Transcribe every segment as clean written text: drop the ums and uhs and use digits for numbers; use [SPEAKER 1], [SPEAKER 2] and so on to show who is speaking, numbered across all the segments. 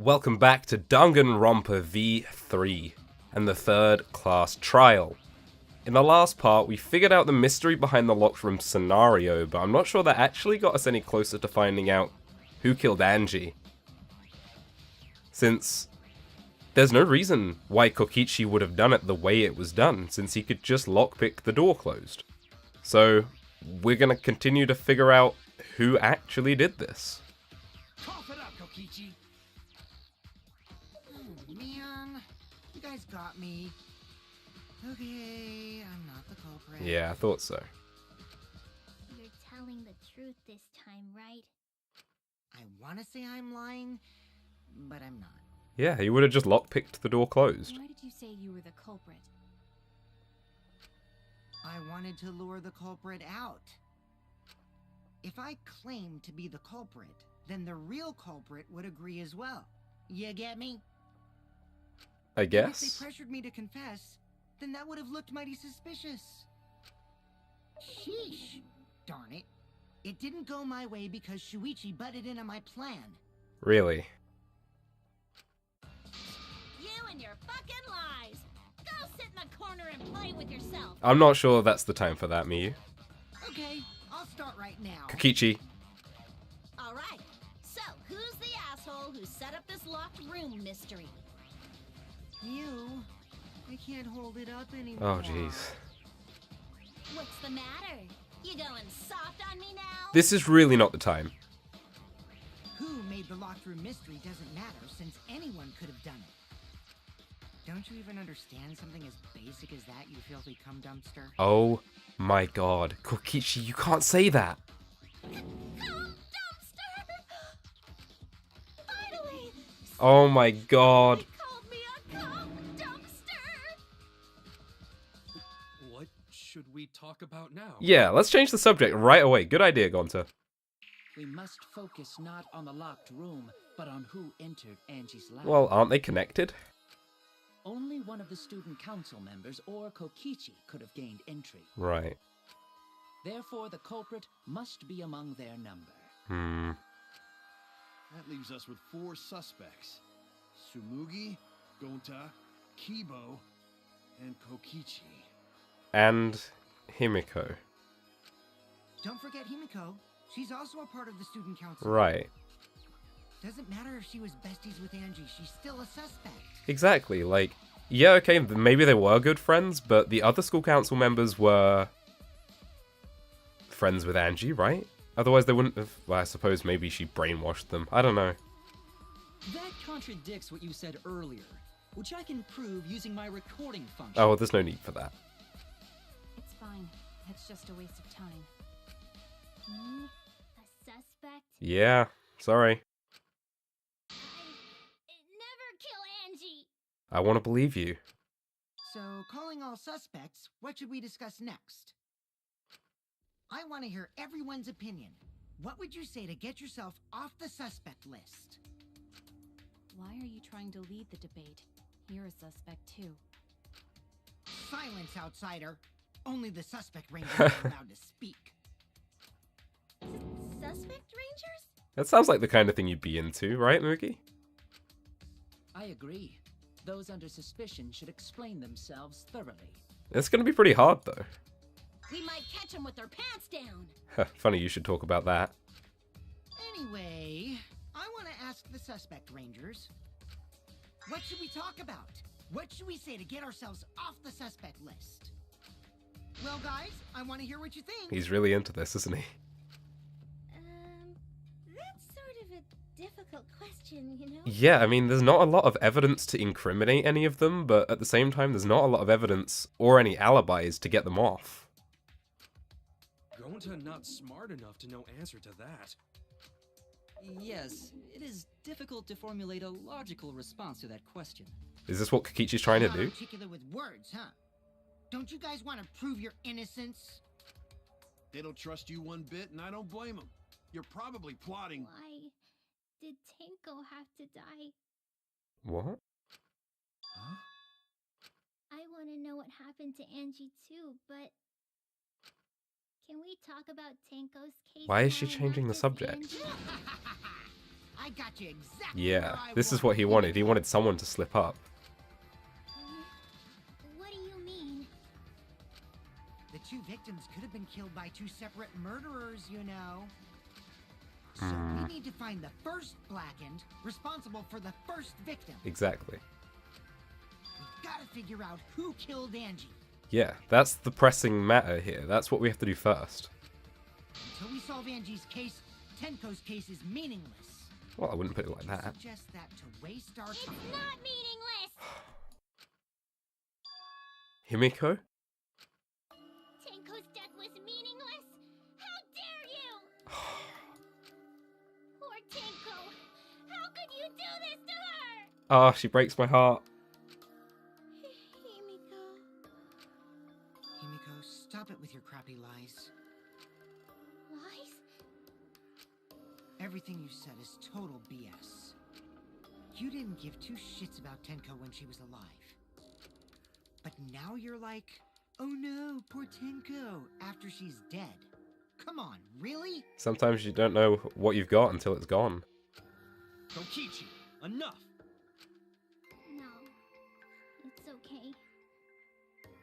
[SPEAKER 1] Welcome back to Danganronpa V3 and the third class trial. In the last part, we figured out the mystery behind the locked room scenario, but I'm not sure that actually got us any closer to finding out who killed Angie. Since there's no reason why Kokichi would have done it the way it was done, since he could just lockpick the door closed. So, we're gonna continue to figure out who actually did this.
[SPEAKER 2] Cough it up, Kokichi. Oh, man. You guys got me. Okay, I'm not the culprit.
[SPEAKER 1] Yeah, I thought so.
[SPEAKER 3] You're telling the truth this time, right?
[SPEAKER 2] I want to say I'm lying, but I'm not.
[SPEAKER 1] Yeah, he would have just lockpicked the door closed.
[SPEAKER 4] Why did you say you were the culprit?
[SPEAKER 2] I wanted to lure the culprit out. If I claimed to be the culprit, then the real culprit would agree as well. You get me?
[SPEAKER 1] I
[SPEAKER 2] And
[SPEAKER 1] guess.
[SPEAKER 2] if they pressured me to confess, then that would have looked mighty suspicious. Sheesh. Darn it. It didn't go my way because Shuichi butted into my plan.
[SPEAKER 1] Really?
[SPEAKER 3] You and your fucking lies! Go sit in the corner and play with yourself!
[SPEAKER 1] I'm not sure that's the time for that, Miyu.
[SPEAKER 2] Okay, I'll start right now.
[SPEAKER 1] Kokichi.
[SPEAKER 3] Alright, so who's the asshole who set up this locked room mystery?
[SPEAKER 2] You. I can't hold it up anymore.
[SPEAKER 1] Oh, jeez.
[SPEAKER 3] What's the matter? You going soft on me now?
[SPEAKER 1] This is really not the time.
[SPEAKER 2] Who made the locked room mystery doesn't matter since anyone could have done it. Don't you even understand something as basic as that, you filthy cum dumpster?
[SPEAKER 1] Oh my god. Kokichi, you can't say that.
[SPEAKER 3] Cum dumpster! Finally!
[SPEAKER 1] Oh my god.
[SPEAKER 3] They called me a cum dumpster!
[SPEAKER 5] What should we talk about now?
[SPEAKER 1] Yeah, let's change the subject right away. Good idea, Gonta.
[SPEAKER 6] We must focus not on the locked room, but on who entered Angie's lab.
[SPEAKER 1] Well, aren't they connected?
[SPEAKER 6] Only one of the student council members or Kokichi could have gained entry.
[SPEAKER 1] Right.
[SPEAKER 6] Therefore, the culprit must be among their number.
[SPEAKER 7] That leaves us with 4 suspects. Sumugi, Gonta, Kibo, and Kokichi.
[SPEAKER 1] And Himiko.
[SPEAKER 2] Don't forget Himiko. She's also a part of the student council.
[SPEAKER 1] Right.
[SPEAKER 2] Doesn't matter if she was besties with Angie, she's still a suspect.
[SPEAKER 1] Exactly. Like, yeah, okay, maybe they were good friends, but the other school council members were friends with Angie, right? Otherwise they wouldn't have... Well, I suppose maybe she brainwashed them. I don't know.
[SPEAKER 8] That contradicts what you said earlier, which I can prove using my recording function.
[SPEAKER 1] Oh, well, there's no need for that.
[SPEAKER 4] It's fine. It's just a waste of time.
[SPEAKER 3] Me? A suspect?
[SPEAKER 1] Yeah, sorry.
[SPEAKER 3] Never kill Angie!
[SPEAKER 1] I want to believe you.
[SPEAKER 2] So, calling all suspects, what should we discuss next? I want to hear everyone's opinion. What would you say to get yourself off the suspect list?
[SPEAKER 4] Why are you trying to lead the debate? You're a suspect too.
[SPEAKER 2] Silence, outsider. Only the suspect rangers are allowed to speak.
[SPEAKER 3] Suspect rangers?
[SPEAKER 1] That sounds like the kind of thing you'd be into, right, Mookie?
[SPEAKER 6] I agree. Those under suspicion should explain themselves thoroughly.
[SPEAKER 1] It's going to be pretty hard, though.
[SPEAKER 3] We might catch them with their pants down!
[SPEAKER 1] Funny you should talk about that.
[SPEAKER 2] Anyway, I want to ask the suspect rangers. What should we talk about? What should we say to get ourselves off the suspect list? Well, guys, I want to hear what you think.
[SPEAKER 1] He's really into this, isn't he?
[SPEAKER 3] That's sort of a difficult question, you know?
[SPEAKER 1] Yeah, I mean, there's not a lot of evidence to incriminate any of them, but at the same time, there's not a lot of evidence or any alibis to get them off.
[SPEAKER 5] Gonta not smart enough to know answer to that.
[SPEAKER 8] Yes, it is difficult to formulate a logical response to that question.
[SPEAKER 1] Is this what Kokichi's trying to
[SPEAKER 2] Not
[SPEAKER 1] do?
[SPEAKER 2] articulate with words, huh? Don't you guys want to prove your innocence?
[SPEAKER 7] They don't trust you one bit, and I don't blame them. You're probably plotting.
[SPEAKER 3] Why did Tenko have to die?
[SPEAKER 1] What?
[SPEAKER 7] Huh?
[SPEAKER 3] I want to know what happened to Angie too, but can we talk about Tenko's case?
[SPEAKER 1] Why is she
[SPEAKER 3] now and
[SPEAKER 1] changing
[SPEAKER 3] not
[SPEAKER 1] the
[SPEAKER 3] just
[SPEAKER 1] subject?
[SPEAKER 3] Angie?
[SPEAKER 2] I got you exactly
[SPEAKER 1] Yeah,
[SPEAKER 2] where I
[SPEAKER 1] this is what he wanted. He wanted someone to slip up.
[SPEAKER 3] What do you mean?
[SPEAKER 2] The two victims could have been killed by two separate murderers, you know. So we need to find the first blackened responsible for the first victim.
[SPEAKER 1] Exactly.
[SPEAKER 2] We've got to figure out who killed Angie.
[SPEAKER 1] Yeah, that's the pressing matter here. That's what we have to do first.
[SPEAKER 2] Until we solve Angie's case, Tenko's case is meaningless.
[SPEAKER 1] Well, I wouldn't put it like that.
[SPEAKER 2] Suggest that to waste our
[SPEAKER 3] It's
[SPEAKER 2] time.
[SPEAKER 3] not meaningless!
[SPEAKER 1] Himiko?
[SPEAKER 3] Tenko's death was meaningless? How dare you! Poor Tenko! How could you do this to her?
[SPEAKER 1] Ah, she breaks my heart.
[SPEAKER 3] Himiko.
[SPEAKER 2] Himiko, stop it with your crappy lies.
[SPEAKER 3] Lies?
[SPEAKER 2] Everything you said is total BS. You didn't give two shits about Tenko when she was alive. But now you're like, oh no, poor Tenko, after she's dead. Come on, really?
[SPEAKER 1] Sometimes you don't know what you've got until it's gone.
[SPEAKER 5] Kokichi, enough!
[SPEAKER 3] No. It's okay.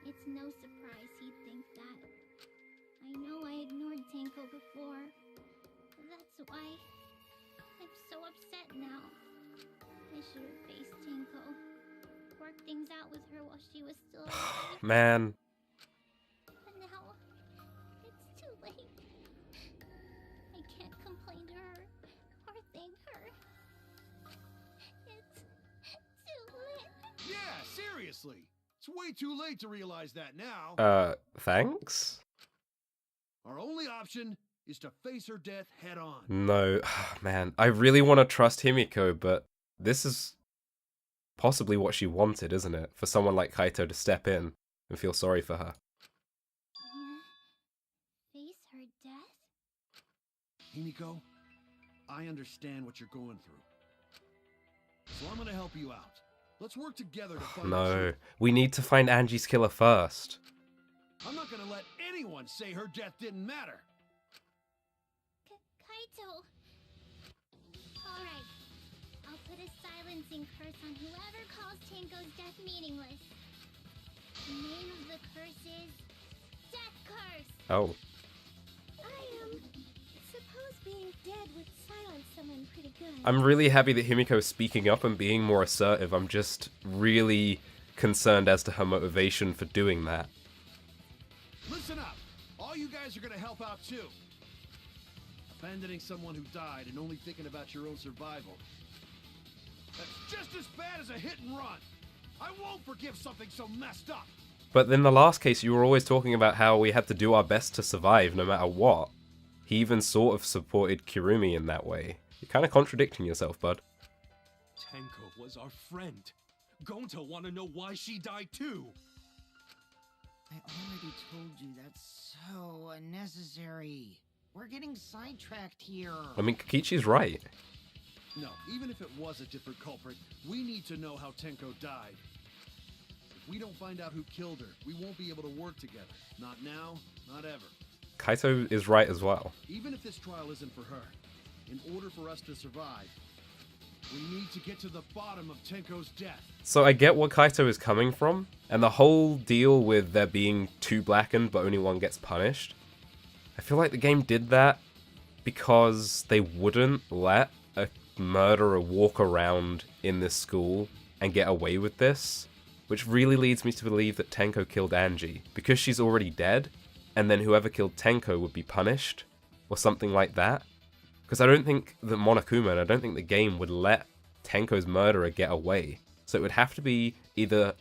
[SPEAKER 3] It's no surprise he'd think that. I know I ignored Tenko before. That's why I'm so upset now. I should have faced Tenko. Worked things out with her while she was still alive.
[SPEAKER 1] Man.
[SPEAKER 3] But now, it's too late. I can't complain to her or thank her. It's too late.
[SPEAKER 7] Yeah, seriously. It's way too late to realize that now.
[SPEAKER 1] Thanks?
[SPEAKER 7] Our only option is to face her death head on.
[SPEAKER 1] No, man. I really want to trust Himiko, but this is possibly what she wanted, isn't it? For someone like Kaito to step in and feel sorry for her.
[SPEAKER 3] Face her death?
[SPEAKER 7] Himiko, I understand what you're going through. So I'm gonna help you out. Let's work together to find the
[SPEAKER 1] No,
[SPEAKER 7] truth.
[SPEAKER 1] we need to find Angie's killer first.
[SPEAKER 7] I'm not gonna let anyone say her death didn't matter.
[SPEAKER 3] Kaito! Alright. I'll put a silencing curse on whoever calls Tenko's death meaningless. The name of the curse is... Death Curse!
[SPEAKER 1] Oh,
[SPEAKER 3] I suppose being dead would silence someone pretty good.
[SPEAKER 1] I'm really happy that Himiko's speaking up and being more assertive. I'm just really concerned as to her motivation for doing that.
[SPEAKER 7] Listen up. All you guys are gonna help out too. Abandoning someone who died and only thinking about your own survival. That's just as bad as a hit and run. I won't forgive something so messed up.
[SPEAKER 1] But in the last case, you were always talking about how we had to do our best to survive no matter what. He even sort of supported Kirumi in that way. You're kind of contradicting yourself, bud.
[SPEAKER 5] Tenko was our friend. Gonta want to know why she died too.
[SPEAKER 2] I already told you that's so unnecessary. We're getting sidetracked here.
[SPEAKER 1] I mean, Kokichi's right.
[SPEAKER 7] No, even if it was a different culprit, we need to know how Tenko died. If we don't find out who killed her, we won't be able to work together. Not now, not ever.
[SPEAKER 1] Kaito is right as well.
[SPEAKER 7] Even if this trial isn't for her, in order for us to survive, we need to get to the bottom of Tenko's death.
[SPEAKER 1] So I get where Kaito is coming from, and the whole deal with there being two blackened but only one gets punished. I feel like the game did that because they wouldn't let a murderer walk around in this school and get away with this, which really leads me to believe that Tenko killed Angie, because she's already dead, and then whoever killed Tenko would be punished, or something like that. Because I don't think that Monokuma, and I don't think the game would let Tenko's murderer get away. So it would have to be either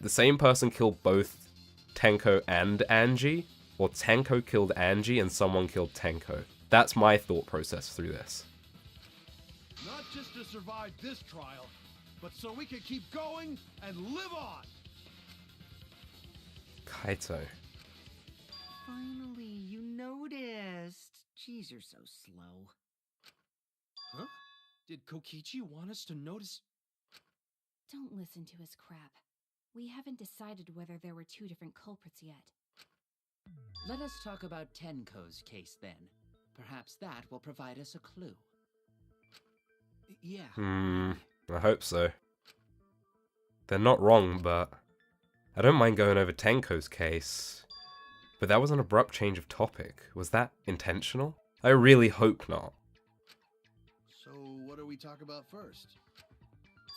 [SPEAKER 1] the same person killed both Tenko and Angie, or Tenko killed Angie and someone killed Tenko. That's my thought process through this.
[SPEAKER 7] Not just to survive this trial, but so we can keep going and live on.
[SPEAKER 1] Kaito.
[SPEAKER 2] Finally, you noticed. Jeez, you're so slow.
[SPEAKER 5] Huh? Did Kokichi want us to notice?
[SPEAKER 4] Don't listen to his crap. We haven't decided whether there were two different culprits yet.
[SPEAKER 6] Let us talk about Tenko's case then. Perhaps that will provide us a clue. Yeah.
[SPEAKER 1] I hope so. They're not wrong, but I don't mind going over Tenko's case. But that was an abrupt change of topic. Was that intentional? I really hope not.
[SPEAKER 7] So, what do we talk about first?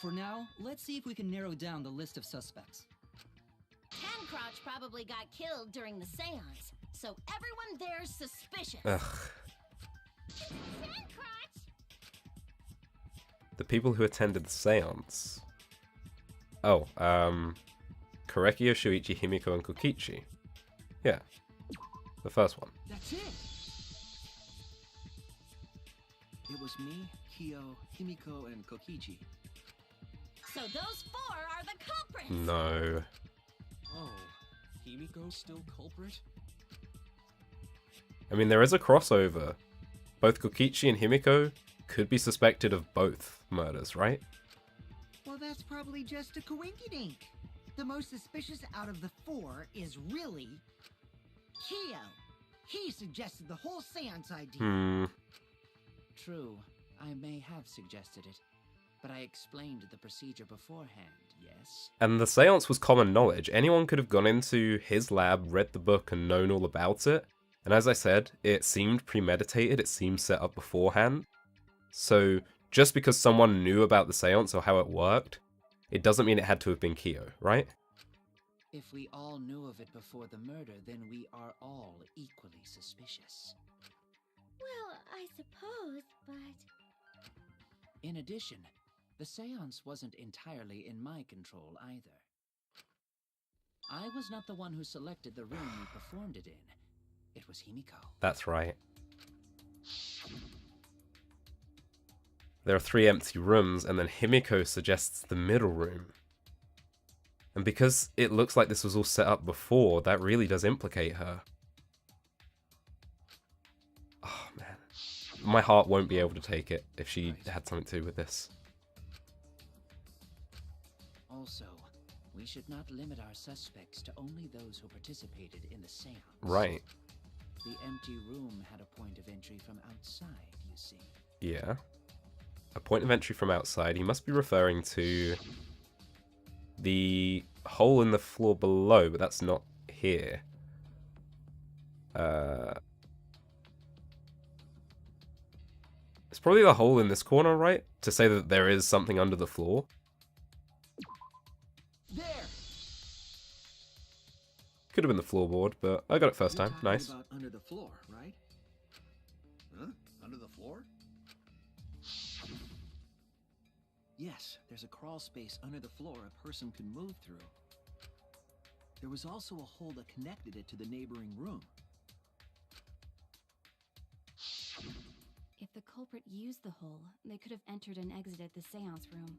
[SPEAKER 8] For now, let's see if we can narrow down the list of suspects.
[SPEAKER 9] Tancrotch probably got killed during the seance, so everyone there's suspicious.
[SPEAKER 1] Ugh.
[SPEAKER 3] Tancrotch!
[SPEAKER 1] The people who attended the seance. Oh, Korekio, Shuichi, Himiko, and Kokichi. Yeah. The first one.
[SPEAKER 6] That's it. It was me, Kyo, Himiko, and Kokichi.
[SPEAKER 9] So those four are the culprits.
[SPEAKER 1] No.
[SPEAKER 5] Oh, Himiko's still culprit?
[SPEAKER 1] I mean, there is a crossover. Both Kokichi and Himiko could be suspected of both murders, right?
[SPEAKER 2] Well, that's probably just a coinkydink. The most suspicious out of the four is really Kyo. He suggested the whole seance idea.
[SPEAKER 6] True, I may have suggested it, but I explained the procedure beforehand, yes?
[SPEAKER 1] And the seance was common knowledge. Anyone could have gone into his lab, read the book, and known all about it. And as I said, it seemed premeditated, it seemed set up beforehand. So, just because someone knew about the seance or how it worked, it doesn't mean it had to have been Kyo, right?
[SPEAKER 6] If we all knew of it before the murder, then we are all equally suspicious.
[SPEAKER 3] Well, I suppose, but...
[SPEAKER 6] In addition, the seance wasn't entirely in my control either. I was not the one who selected the room we performed it in. It was Himiko.
[SPEAKER 1] That's right. There are 3 empty rooms, and then Himiko suggests the middle room. And because it looks like this was all set up before, that really does implicate her. Oh, man. My heart won't be able to take it if she had something to do with this.
[SPEAKER 6] Also, we should not limit our suspects to only those who participated in the seance.
[SPEAKER 1] Right.
[SPEAKER 6] The empty room had a point of entry from outside, you see.
[SPEAKER 1] Yeah. A point of entry from outside. He must be referring to the hole in the floor below, but that's not here. It's probably the hole in this corner, right? To say that there is something under the floor.
[SPEAKER 6] There!
[SPEAKER 1] Could have been the floorboard, but I got it first
[SPEAKER 7] You're
[SPEAKER 1] time.
[SPEAKER 7] talking
[SPEAKER 1] Nice.
[SPEAKER 7] about under the floor, right? Huh? Under the floor?
[SPEAKER 8] Yes, there's a crawl space under the floor a person can move through. There was also a hole that connected it to the neighboring room.
[SPEAKER 4] If the culprit used the hole, they could have entered and exited the seance room.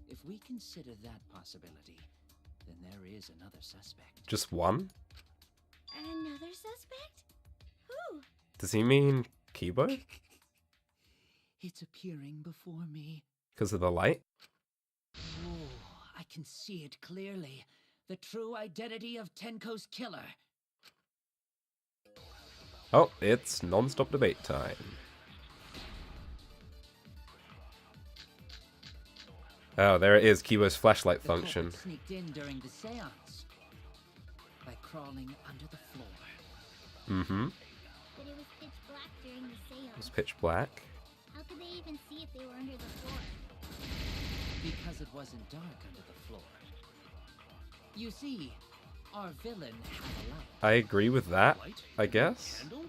[SPEAKER 6] If we consider that possibility, then there is another suspect.
[SPEAKER 1] Just one?
[SPEAKER 3] Another suspect? Who?
[SPEAKER 1] Does he mean Kibo?
[SPEAKER 6] It's appearing before me.
[SPEAKER 1] Because of the light?
[SPEAKER 6] Oh, I can see it clearly. The true identity of Tenko's killer.
[SPEAKER 1] Oh, it's non-stop debate time. Oh, there it is, Kibo's flashlight
[SPEAKER 6] The
[SPEAKER 1] function.
[SPEAKER 6] culprit sneaked in during the seance by crawling under the floor.
[SPEAKER 1] Mm-hmm.
[SPEAKER 3] But it was pitch black during the
[SPEAKER 1] It was
[SPEAKER 3] seance.
[SPEAKER 1] pitch black.
[SPEAKER 3] How could they even see if they were under the floor?
[SPEAKER 6] Because it wasn't dark under the floor. You see, our villain had a light.
[SPEAKER 1] I agree with that, I guess.
[SPEAKER 5] Candle?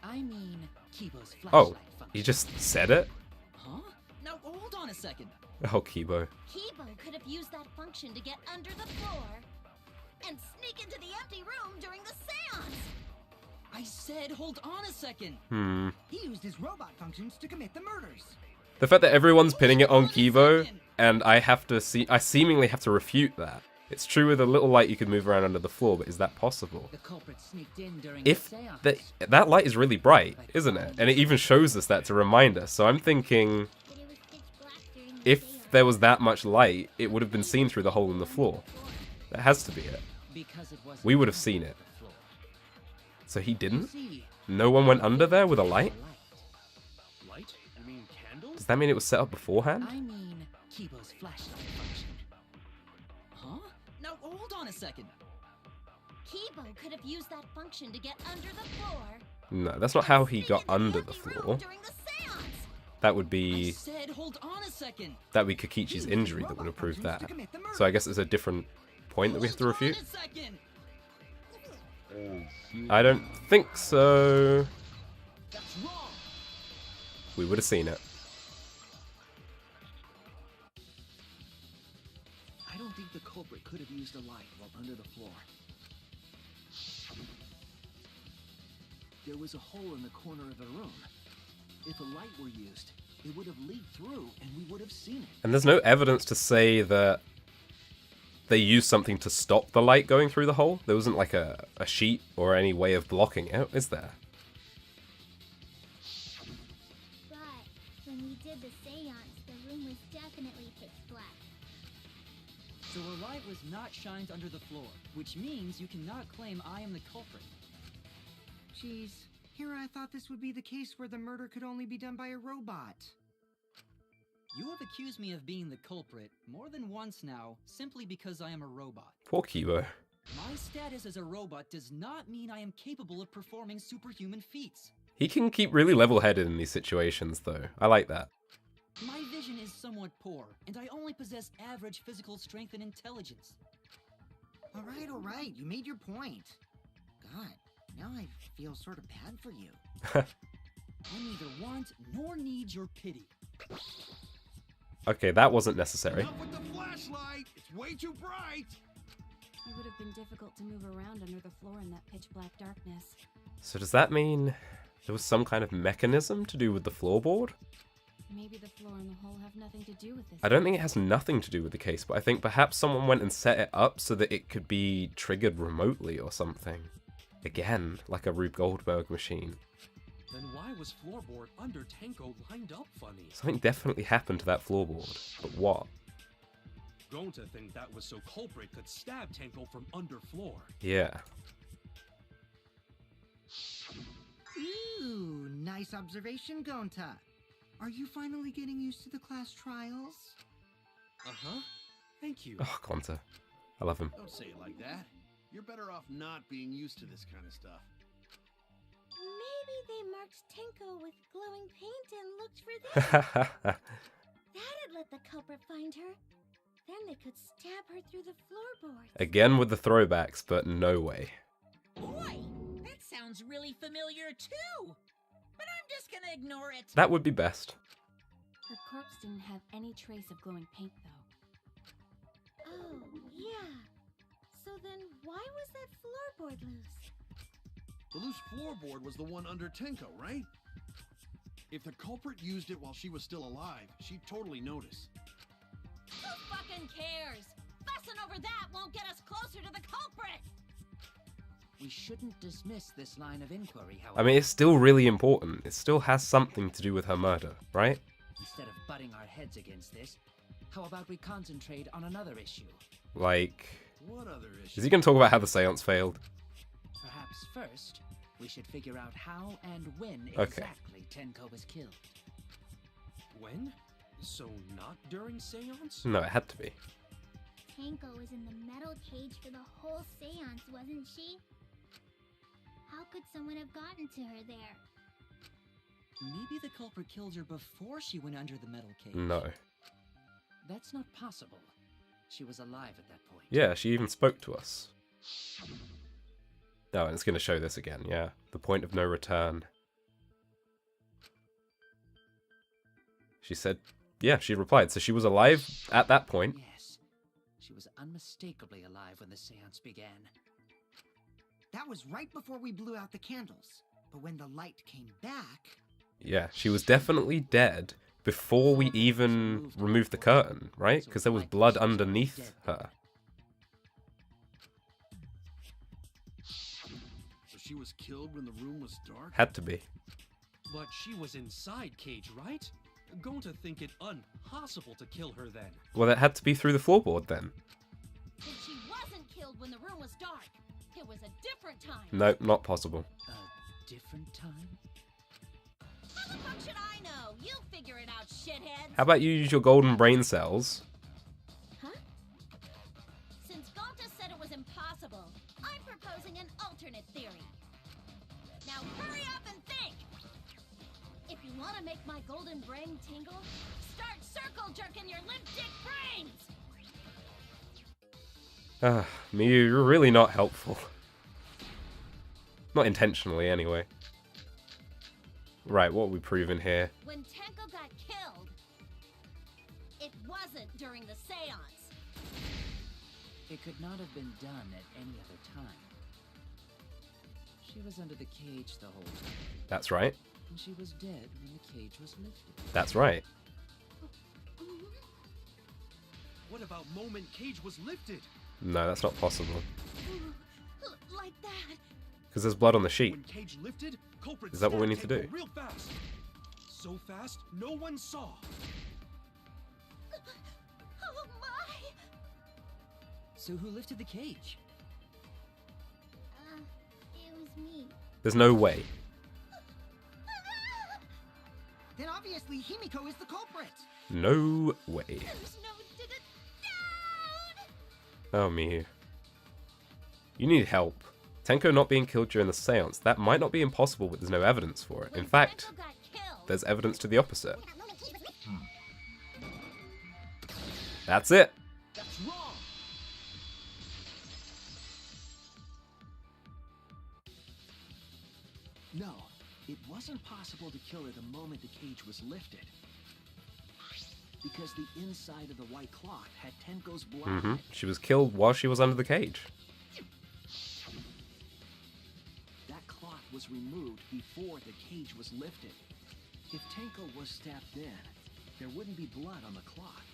[SPEAKER 6] I mean, Kibo's flashlight
[SPEAKER 1] Oh,
[SPEAKER 6] function.
[SPEAKER 1] he just said it?
[SPEAKER 8] Huh? Now, hold on a second.
[SPEAKER 1] Oh, Kibo.
[SPEAKER 9] Kibo could have used that function to get under the floor and sneak into the empty room during the seance.
[SPEAKER 8] I said hold on a second.
[SPEAKER 2] He used his robot functions to commit the murders.
[SPEAKER 1] The fact that everyone's pinning it on Kibo, and I seemingly have to refute that. It's true with a little light you could move around under the floor, but is that possible?
[SPEAKER 6] The culprit sneaked in during
[SPEAKER 1] If
[SPEAKER 6] the seance.
[SPEAKER 1] that light is really bright, isn't it? And it even shows us that to remind us. So I'm thinking,
[SPEAKER 3] But it was pitch black during the
[SPEAKER 1] if
[SPEAKER 3] seance.
[SPEAKER 1] there was that much light, it would have been seen through the hole in the floor. That has to be it.
[SPEAKER 6] Because it wasn't
[SPEAKER 1] We would have
[SPEAKER 6] dark
[SPEAKER 1] seen
[SPEAKER 6] under
[SPEAKER 1] it.
[SPEAKER 6] the floor.
[SPEAKER 1] So he
[SPEAKER 6] You
[SPEAKER 1] didn't?
[SPEAKER 6] see,
[SPEAKER 1] No one went under there with a light?
[SPEAKER 5] Light? You mean candle?
[SPEAKER 1] Does that mean it was set up beforehand?
[SPEAKER 6] I mean, Kibo's flashlight function. Huh? Now, hold on a second.
[SPEAKER 9] Kibo could have used that function to get under the floor.
[SPEAKER 1] No, that's not how he got under the
[SPEAKER 9] empty room
[SPEAKER 1] floor.
[SPEAKER 9] during the seance.
[SPEAKER 1] That would
[SPEAKER 6] I
[SPEAKER 1] be
[SPEAKER 6] said, hold on a second.
[SPEAKER 1] that would be Kokichi's injury that would have proved that. So I guess it's a different point that we have to refute.
[SPEAKER 6] Hold on a second.
[SPEAKER 1] I don't think so.
[SPEAKER 7] That's wrong.
[SPEAKER 1] We would have seen it.
[SPEAKER 8] I don't think the culprit could have used a light while under the floor. There was a hole in the corner of the room. If a light were used, it would have leaked through and we would have seen it.
[SPEAKER 1] And there's no evidence to say that they used something to stop the light going through the hole. There wasn't like a sheet or any way of blocking it, is there?
[SPEAKER 3] But when we did the seance, the room was definitely pitch black.
[SPEAKER 10] So a light was not shined under the floor, which means you cannot claim I am the culprit.
[SPEAKER 2] Jeez, here I thought this would be the case where the murder could only be done by a robot.
[SPEAKER 10] You have accused me of being the culprit more than once now, simply because I am a robot.
[SPEAKER 1] Poor Kibo.
[SPEAKER 10] My status as a robot does not mean I am capable of performing superhuman feats.
[SPEAKER 1] He can keep really level-headed in these situations, though. I like that.
[SPEAKER 10] My vision is somewhat poor, and I only possess average physical strength and intelligence.
[SPEAKER 2] All right, you made your point. God, now I feel sort of bad for you.
[SPEAKER 10] I neither want nor need your pity.
[SPEAKER 1] Okay, that wasn't necessary.
[SPEAKER 7] Enough with the flashlight. It's way too bright.
[SPEAKER 4] It would have been difficult to move around under the floor in that pitch black darkness.
[SPEAKER 1] So does that mean there was some kind of mechanism to do with the floorboard?
[SPEAKER 4] Maybe the floor and the hole have nothing to do with this.
[SPEAKER 1] I don't think it has nothing to do with the case, but I think perhaps someone went and set it up so that it could be triggered remotely or something. Again, like a Rube Goldberg machine.
[SPEAKER 5] Then why was floorboard under Tenko lined up funny?
[SPEAKER 1] Something definitely happened to that floorboard, but what?
[SPEAKER 5] Going to think that was so culprit could stab Tenko from under floor.
[SPEAKER 1] Yeah.
[SPEAKER 2] Ooh, nice observation, Gonta. Are you finally getting used to the class trials?
[SPEAKER 5] Uh-huh. Thank you.
[SPEAKER 1] Oh, Gonta. I love him.
[SPEAKER 7] Don't say it like that. You're better off not being used to this kind of stuff.
[SPEAKER 3] Maybe they marked Tenko with glowing paint and looked for this. That'd let the culprit find her. Then they could stab her through the floorboards.
[SPEAKER 1] Again with the throwbacks, but no way.
[SPEAKER 6] Boy, that sounds really familiar too. But I'm just gonna ignore it.
[SPEAKER 1] That would be best.
[SPEAKER 4] Her corpse didn't have any trace of glowing paint, though.
[SPEAKER 3] Oh, yeah. So then why was that floorboard loose?
[SPEAKER 7] The loose floorboard was the one under Tenko, right? If the culprit used it while she was still alive, she'd totally notice.
[SPEAKER 9] Who fucking cares? Fussing over that won't get us closer to the culprit.
[SPEAKER 6] We shouldn't dismiss this line of inquiry, however.
[SPEAKER 1] I mean, it's still really important. It still has something to do with her murder, right?
[SPEAKER 6] Instead of butting our heads against this, how about we concentrate on another issue?
[SPEAKER 1] Like,
[SPEAKER 7] What other issue?
[SPEAKER 1] is he going to talk about how the seance failed?
[SPEAKER 6] Perhaps first, we should figure out how and when
[SPEAKER 1] Okay.
[SPEAKER 6] exactly Tenko was killed.
[SPEAKER 5] When? So not during seance?
[SPEAKER 1] No, it had to be.
[SPEAKER 3] Tenko was in the metal cage for the whole seance, wasn't she? How could someone have gotten to her there?
[SPEAKER 10] Maybe the culprit killed her before she went under the metal cage.
[SPEAKER 1] No.
[SPEAKER 6] That's not possible. She was alive at that point.
[SPEAKER 1] Yeah, she even spoke to us. Oh, and it's going to show this again, yeah. The point of no return. She said, yeah, she replied. So she was alive at that point.
[SPEAKER 6] Yes. She was unmistakably alive when the seance began.
[SPEAKER 2] That was right before we blew out the candles. But when the light came back...
[SPEAKER 1] Yeah, she was definitely dead before we even removed the curtain, right? Because there was blood underneath her.
[SPEAKER 7] So she was killed when the room was dark?
[SPEAKER 1] Had to be.
[SPEAKER 5] But she was inside cage, right? Going to think it impossible to kill her then.
[SPEAKER 1] Well, it had to be through the floorboard then.
[SPEAKER 9] Then she wasn't killed when the room was dark. It was a different time.
[SPEAKER 1] Nope, not possible.
[SPEAKER 6] A different time?
[SPEAKER 9] How the fuck should I know? You figure it out, shitheads.
[SPEAKER 1] How about you use your golden brain cells?
[SPEAKER 9] Huh? Since Galta said it was impossible, I'm proposing an alternate theory. Now hurry up and think! If you want to make my golden brain tingle, start circle jerking your limp dick brains!
[SPEAKER 1] Miyu, you're really not helpful. Not intentionally, anyway. Right, what are we proving here?
[SPEAKER 9] When Tenko got killed, it wasn't during the seance.
[SPEAKER 6] It could not have been done at any other time. She was under the cage the whole time.
[SPEAKER 1] That's right.
[SPEAKER 6] And she was dead when the cage was lifted.
[SPEAKER 1] That's right.
[SPEAKER 5] What about moment cage was lifted?
[SPEAKER 1] No, that's not possible.
[SPEAKER 9] Like that.
[SPEAKER 1] Because there's blood on the sheet.
[SPEAKER 5] When cage lifted, culprit
[SPEAKER 1] Is that what we
[SPEAKER 5] stabbed
[SPEAKER 1] need to
[SPEAKER 5] Tenko
[SPEAKER 1] do?
[SPEAKER 5] real fast. So fast, no one saw.
[SPEAKER 9] Oh my!
[SPEAKER 10] So who lifted the cage?
[SPEAKER 3] It was me.
[SPEAKER 1] There's no way.
[SPEAKER 2] Then obviously Himiko is the culprit.
[SPEAKER 1] No way.
[SPEAKER 9] There's no down!
[SPEAKER 1] Oh, Miyu. You need help. Tenko not being killed during the seance, that might not be impossible, but there's no evidence for it. In fact,
[SPEAKER 9] Tenko got killed.
[SPEAKER 1] there's evidence to the opposite. That's it.
[SPEAKER 7] That's wrong! No, it wasn't possible to kill her the moment the cage was lifted. Because the inside of the white cloth had Tenko's blood.
[SPEAKER 1] She was killed while she was under the cage.
[SPEAKER 7] That cloth was removed before the cage was lifted. If Tenko was stabbed then, there wouldn't be blood on the cloth.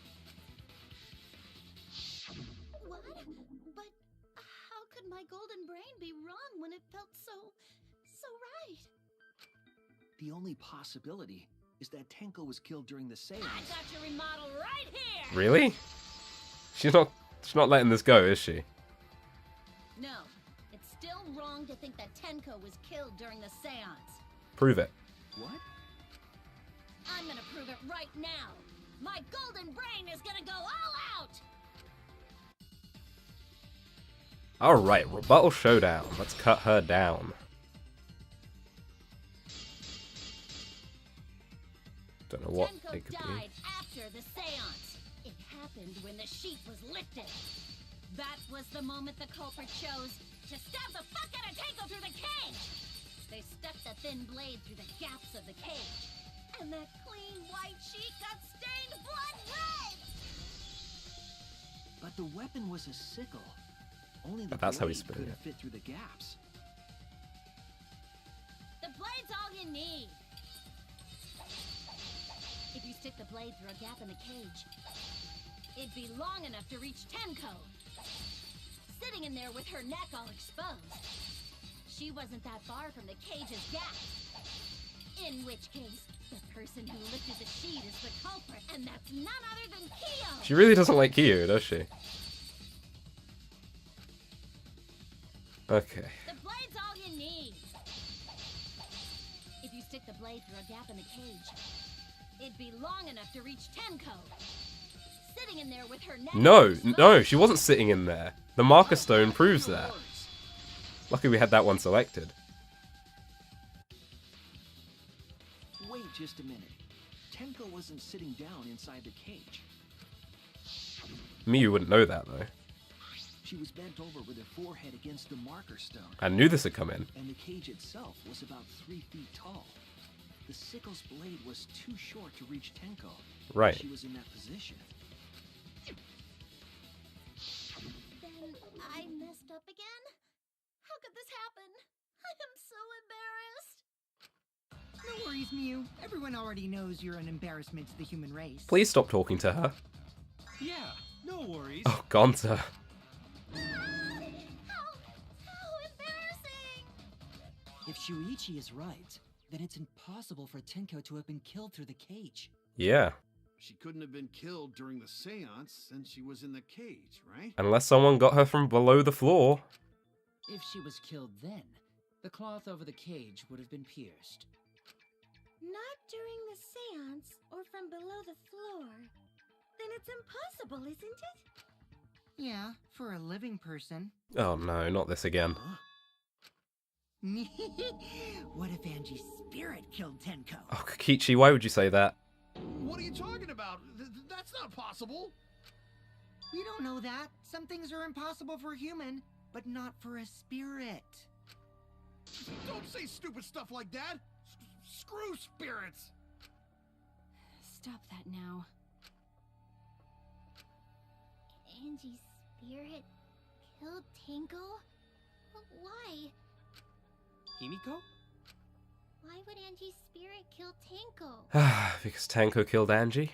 [SPEAKER 9] What? But how could my golden brain be wrong when it felt so right?
[SPEAKER 7] The only possibility is that Tenko was killed during the seance.
[SPEAKER 9] I got your remodel right here!
[SPEAKER 1] Really? She's not letting this go, is she?
[SPEAKER 9] No, it's still wrong to think that Tenko was killed during the seance.
[SPEAKER 1] Prove it.
[SPEAKER 7] What?
[SPEAKER 9] I'm gonna prove it right now. My golden brain is gonna go all out!
[SPEAKER 1] Alright, rebuttal showdown. Let's cut her down. Don't know what
[SPEAKER 9] Tenko
[SPEAKER 1] it could
[SPEAKER 9] died
[SPEAKER 1] be.
[SPEAKER 9] after the seance. It happened when the sheet was lifted. That was the moment the culprit chose to stab the fuck out of Tenko through the cage. They stuck the thin blade through the gaps of the cage, and that clean white sheet got stained blood red.
[SPEAKER 7] But the weapon was a sickle. Only the
[SPEAKER 1] But that's how he
[SPEAKER 7] blade
[SPEAKER 1] spit
[SPEAKER 7] could
[SPEAKER 1] it.
[SPEAKER 7] have fit through the gaps.
[SPEAKER 9] The blade's all you need. If you stick the blade through a gap in the cage, it'd be long enough to reach Tenko. Sitting in there with her neck all exposed. She wasn't that far from the cage's gap. In which case, the person who lifted the sheet is the culprit, and that's none other than Kyo!
[SPEAKER 1] She really doesn't like Kyo, does she? Okay.
[SPEAKER 9] The blade's all you need. If you stick the blade through a gap in the cage, it'd be long enough to reach Tenko. Sitting in there with her neck.
[SPEAKER 1] No, she wasn't sitting in there. The marker stone proves that. Lucky we had that one selected.
[SPEAKER 7] Wait just a minute. Tenko wasn't sitting down inside the cage.
[SPEAKER 1] Miyu wouldn't know that, though.
[SPEAKER 7] She was bent over with her forehead against the marker stone.
[SPEAKER 1] I knew this would come in.
[SPEAKER 7] And the cage itself was about 3 feet tall. The sickle's blade was too short to reach Tenko.
[SPEAKER 1] Right.
[SPEAKER 7] She was in that position.
[SPEAKER 9] Then I messed up again? How could this happen? I am so embarrassed.
[SPEAKER 2] No worries, Miyu. Everyone already knows you're an embarrassment to the human race.
[SPEAKER 1] Please stop talking to her.
[SPEAKER 5] Yeah, no worries.
[SPEAKER 1] Oh, Gonta.
[SPEAKER 9] How embarrassing!
[SPEAKER 10] If Shuichi is right, then it's impossible for Tenko to have been killed through the cage.
[SPEAKER 1] Yeah.
[SPEAKER 7] She couldn't have been killed during the seance since she was in the cage, right?
[SPEAKER 1] Unless someone got her from below the floor.
[SPEAKER 6] If she was killed then, the cloth over the cage would have been pierced.
[SPEAKER 3] Not during the seance or from below the floor. Then it's impossible, isn't it?
[SPEAKER 2] Yeah, for a living person.
[SPEAKER 1] Oh no, not this again.
[SPEAKER 2] What if Angie's spirit killed Tenko?
[SPEAKER 1] Oh, Kokichi, why would you say that?
[SPEAKER 7] What are you talking about? That's not possible.
[SPEAKER 2] We don't know that. Some things are impossible for a human, but not for a spirit.
[SPEAKER 7] Don't say stupid stuff like that. Screw spirits.
[SPEAKER 4] Stop that now.
[SPEAKER 3] Angie's spirit killed Tenko? Why?
[SPEAKER 10] Himiko?
[SPEAKER 3] Why would Angie's spirit kill Tenko?
[SPEAKER 1] Because Tenko killed Angie?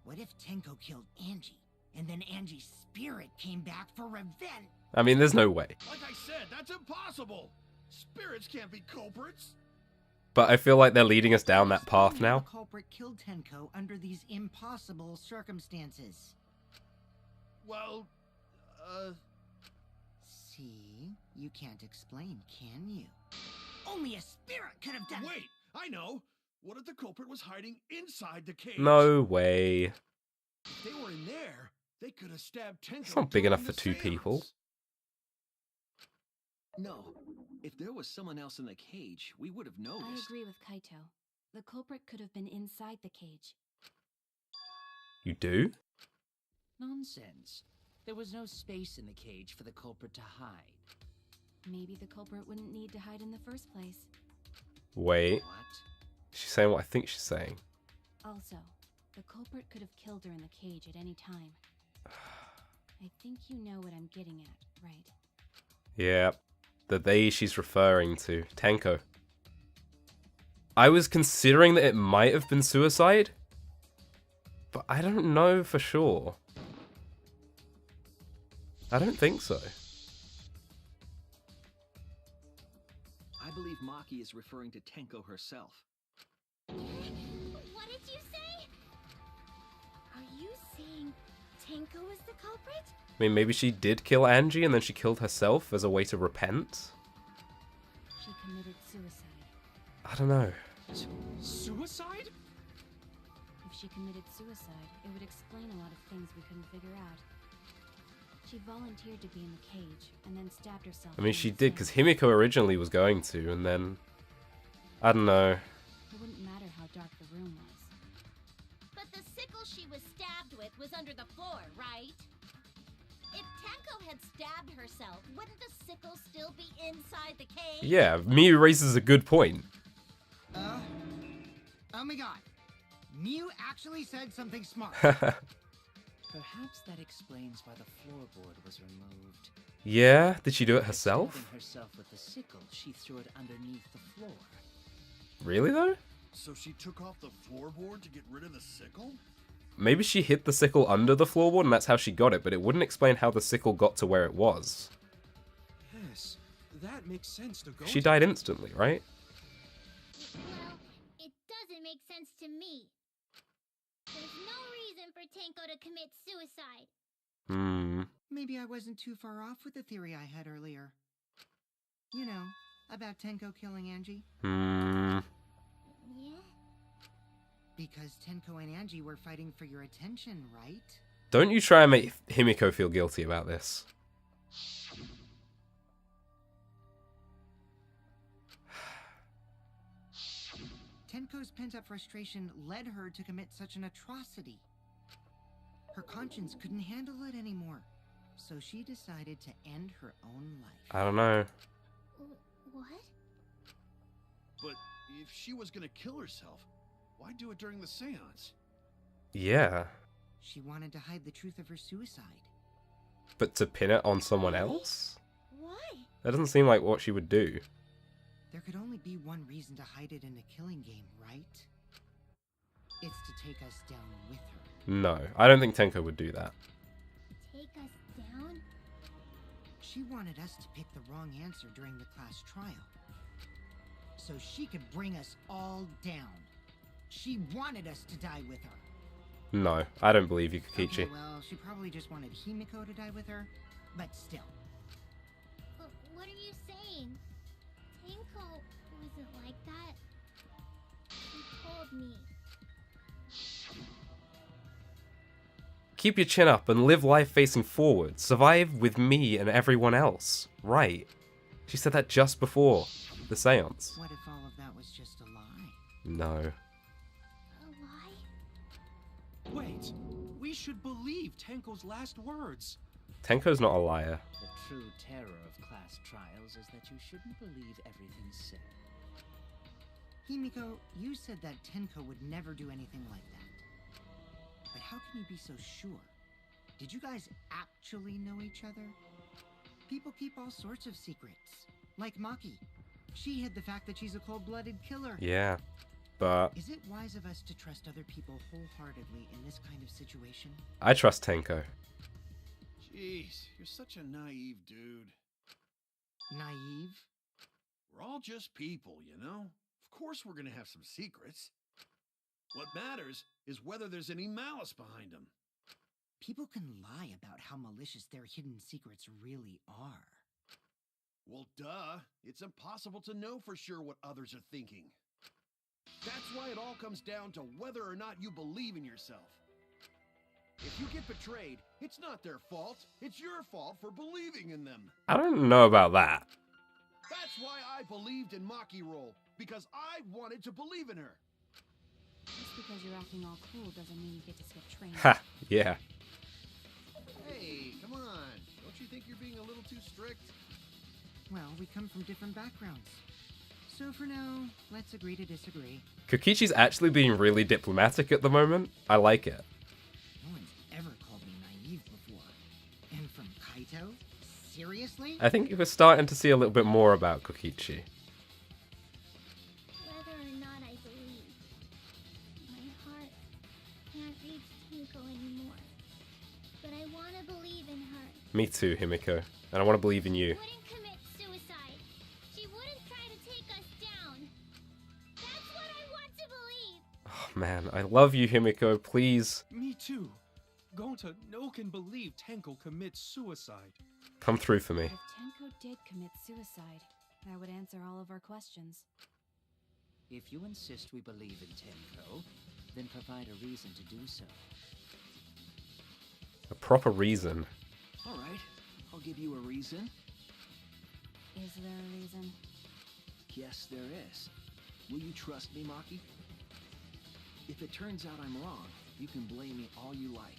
[SPEAKER 2] What if Tenko killed Angie, and then Angie's spirit came back for revenge?
[SPEAKER 1] I mean, there's no way.
[SPEAKER 7] Like I said, that's impossible. Spirits can't be culprits.
[SPEAKER 1] But I feel like they're leading us down that path now.
[SPEAKER 2] The culprit killed Tenko under these impossible circumstances.
[SPEAKER 7] Well,
[SPEAKER 2] See? You can't explain, can you? Only a spirit could have done it!
[SPEAKER 7] Wait, I know. What if the culprit was hiding inside the cage?
[SPEAKER 1] No way.
[SPEAKER 7] If they were in there, they could have stabbed Tenko.
[SPEAKER 1] It's not big enough
[SPEAKER 7] during
[SPEAKER 1] for
[SPEAKER 7] the
[SPEAKER 1] two people.
[SPEAKER 7] seance.
[SPEAKER 8] No. If there was someone else in the cage, we would have noticed.
[SPEAKER 4] I agree with Kaito. The culprit could have been inside the cage.
[SPEAKER 1] You do?
[SPEAKER 6] Nonsense. There was no space in the cage for the culprit to hide.
[SPEAKER 4] Maybe the culprit wouldn't need to hide in the first place.
[SPEAKER 1] Wait.
[SPEAKER 6] What?
[SPEAKER 1] She's saying what I think she's saying.
[SPEAKER 4] Also, the culprit could have killed her in the cage at any time. I think you know what I'm getting at, right?
[SPEAKER 1] Yeah. The they she's referring to. Tenko. I was considering that it might have been suicide, but I don't know for sure. I don't think so.
[SPEAKER 8] I believe Maki is referring to Tenko herself.
[SPEAKER 3] What did you say? Are you saying Tenko is the culprit?
[SPEAKER 1] I mean, maybe she did kill Angie and then she killed herself as a way to repent?
[SPEAKER 4] She committed suicide.
[SPEAKER 1] I don't know.
[SPEAKER 5] Suicide?
[SPEAKER 4] If she committed suicide, it would explain a lot of things we couldn't figure out. She volunteered to be in the cage, and then stabbed herself.
[SPEAKER 1] I mean, she did, because Himiko originally was going to, and then... I don't know.
[SPEAKER 4] It wouldn't matter how dark the room was.
[SPEAKER 9] But the sickle she was stabbed with was under the floor, right? If Tenko had stabbed herself, wouldn't the sickle still be inside the cage?
[SPEAKER 1] Yeah, Miu raises a good point.
[SPEAKER 2] Oh my god. Miu actually said something smart.
[SPEAKER 6] Perhaps that explains why the floorboard was removed.
[SPEAKER 1] Yeah? Did she do it
[SPEAKER 6] By
[SPEAKER 1] herself?
[SPEAKER 6] stabbing herself with the sickle, she threw it underneath the floor.
[SPEAKER 1] Really, though?
[SPEAKER 7] So she took off the floorboard to get rid of the sickle?
[SPEAKER 1] Maybe she hid the sickle under the floorboard and that's how she got it, but it wouldn't explain how the sickle got to where it was.
[SPEAKER 5] Yes, that makes sense to go.
[SPEAKER 1] She died instantly, right?
[SPEAKER 3] Well, it doesn't make sense to me. There's no reason for Tenko to commit suicide.
[SPEAKER 2] Maybe I wasn't too far off with the theory I had earlier. You know, about Tenko killing Angie.
[SPEAKER 3] Yeah?
[SPEAKER 2] Because Tenko and Angie were fighting for your attention, right?
[SPEAKER 1] Don't you try and make Himiko feel guilty about this.
[SPEAKER 2] Tenko's pent-up frustration led her to commit such an atrocity. Her conscience couldn't handle it anymore, so she decided to end her own life.
[SPEAKER 1] I don't know.
[SPEAKER 3] What?
[SPEAKER 7] But if she was gonna kill herself, why do it during the seance?
[SPEAKER 1] Yeah.
[SPEAKER 2] She wanted to hide the truth of her suicide.
[SPEAKER 1] But to pin it on someone else?
[SPEAKER 3] Why?
[SPEAKER 1] That doesn't seem like what she would do.
[SPEAKER 2] There could only be one reason to hide it in a killing game, right? It's to take us down with her.
[SPEAKER 1] No, I don't think Tenko would do that.
[SPEAKER 3] Take us down?
[SPEAKER 2] She wanted us to pick the wrong answer during the class trial. So she could bring us all down. She wanted us to die with her.
[SPEAKER 1] No, I don't believe you, Kokichi.
[SPEAKER 2] Okay, well, she probably just wanted Himiko to die with her, but still.
[SPEAKER 3] What are you saying? Tenko wasn't like that. She told me.
[SPEAKER 1] Keep your chin up and live life facing forward. Survive with me and everyone else. Right. She said that just before the seance.
[SPEAKER 2] What if all of that was just a lie?
[SPEAKER 1] No.
[SPEAKER 3] A lie?
[SPEAKER 5] Wait, we should believe Tenko's last words.
[SPEAKER 1] Tenko's not a liar.
[SPEAKER 6] The true terror of class trials is that you shouldn't believe everything said.
[SPEAKER 2] Himiko, you said that Tenko would never do anything like that. But how can you be so sure? Did you guys actually know each other? People keep all sorts of secrets. Like Maki. She hid the fact that she's a cold-blooded killer.
[SPEAKER 1] Yeah, but
[SPEAKER 2] Is it wise of us to trust other people wholeheartedly in this kind of situation?
[SPEAKER 1] I trust Tenko.
[SPEAKER 7] Jeez, you're such a naive dude.
[SPEAKER 2] Naive?
[SPEAKER 7] We're all just people, you know? Of course we're gonna have some secrets. What matters is whether there's any malice behind them.
[SPEAKER 2] People can lie about how malicious their hidden secrets really are.
[SPEAKER 7] Well, duh. It's impossible to know for sure what others are thinking. That's why it all comes down to whether or not you believe in yourself. If you get betrayed, it's not their fault. It's your fault for believing in them.
[SPEAKER 1] I don't know about that.
[SPEAKER 7] That's why I believed in Maki Roll, because I wanted to believe in her.
[SPEAKER 4] Just because you're acting all cool doesn't mean you get to skip training.
[SPEAKER 1] Ha, yeah.
[SPEAKER 7] Hey, come on. Don't you think you're being a little too strict?
[SPEAKER 2] Well, we come from different backgrounds. So for now, let's agree to disagree.
[SPEAKER 1] Kokichi's actually being really diplomatic at the moment. I like it.
[SPEAKER 2] No one's ever called me naive before. And from Kaito? Seriously?
[SPEAKER 1] I think we're starting to see a little bit more about Kokichi.
[SPEAKER 3] Whether or not I believe, my heart can't reach Himiko anymore. But I want to believe in her.
[SPEAKER 1] Me too, Himiko. And I want to believe in you.
[SPEAKER 3] Wouldn't commit suicide. She wouldn't try to take us down. That's what I want to believe.
[SPEAKER 1] Oh man, I love you, Himiko. Please,
[SPEAKER 5] Me too. Gonta no can believe Tenko commits suicide.
[SPEAKER 1] come through for me.
[SPEAKER 4] If Tenko did commit suicide, that would answer all of our questions.
[SPEAKER 6] If you insist we believe in Tenko, then provide a reason to do so.
[SPEAKER 1] A proper reason.
[SPEAKER 8] All right, I'll give you a reason.
[SPEAKER 4] Is there a reason?
[SPEAKER 8] Yes, there is. Will you trust me, Maki? If it turns out I'm wrong, you can blame me all you like.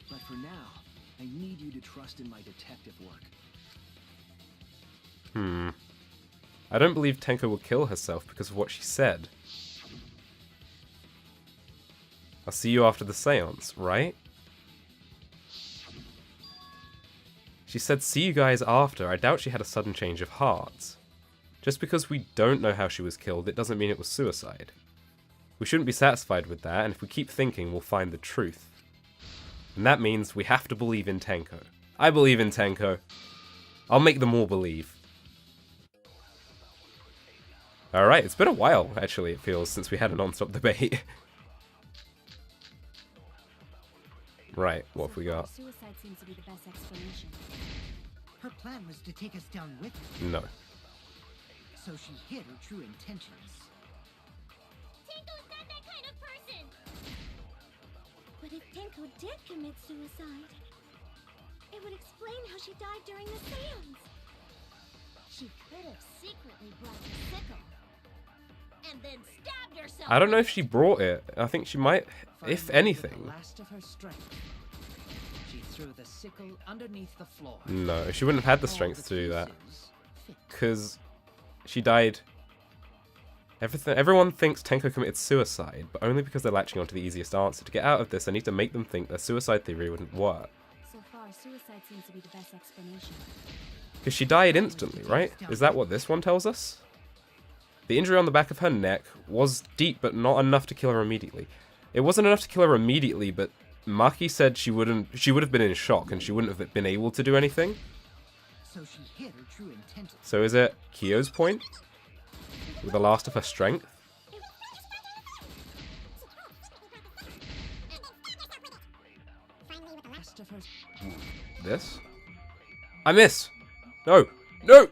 [SPEAKER 8] But for now, I need you to trust in my detective work.
[SPEAKER 1] I don't believe Tenko will kill herself because of what she said. I'll see you after the seance, right? She said, see you guys after. I doubt she had a sudden change of heart. Just because we don't know how she was killed, it doesn't mean it was suicide. We shouldn't be satisfied with that, and if we keep thinking, we'll find the truth. And that means we have to believe in Tenko. I believe in Tenko. I'll make them all believe. Alright, it's been a while, actually, it feels, since we had a non-stop debate. Right, what have we got?
[SPEAKER 4] Suicide seems to be the best explanation.
[SPEAKER 2] Her plan was to take us down with her,
[SPEAKER 1] No.
[SPEAKER 2] so she hid her true intentions.
[SPEAKER 3] Tenko's not that kind of person! But if Tenko did commit suicide, it would explain how she died during the seance.
[SPEAKER 9] She could have secretly brought the sickle. And then stabbed herself.
[SPEAKER 1] I don't know if she brought it. I think she might, if
[SPEAKER 6] Finally, with the
[SPEAKER 1] anything.
[SPEAKER 6] last of her strength, she threw the sickle underneath the floor.
[SPEAKER 1] No, she wouldn't have had the
[SPEAKER 6] All
[SPEAKER 1] strength to do that.
[SPEAKER 6] pieces fit.
[SPEAKER 1] Because she died. Everyone thinks Tenko committed suicide, but only because they're latching onto the easiest answer. To get out of this, I need to make them think their suicide theory wouldn't work.
[SPEAKER 4] So far, suicide seems to be the best explanation.
[SPEAKER 1] Because she died instantly, right? Is that what this one tells us? The injury on the back of her neck was deep, but not enough to kill her immediately. It wasn't enough to kill her immediately, but Maki said she would have been in shock and she wouldn't have been able to do anything.
[SPEAKER 2] So she hid her true intentions.
[SPEAKER 1] So is it Kyo's point? With the last of her strength?
[SPEAKER 6] Last of her
[SPEAKER 1] This? I miss! No! No!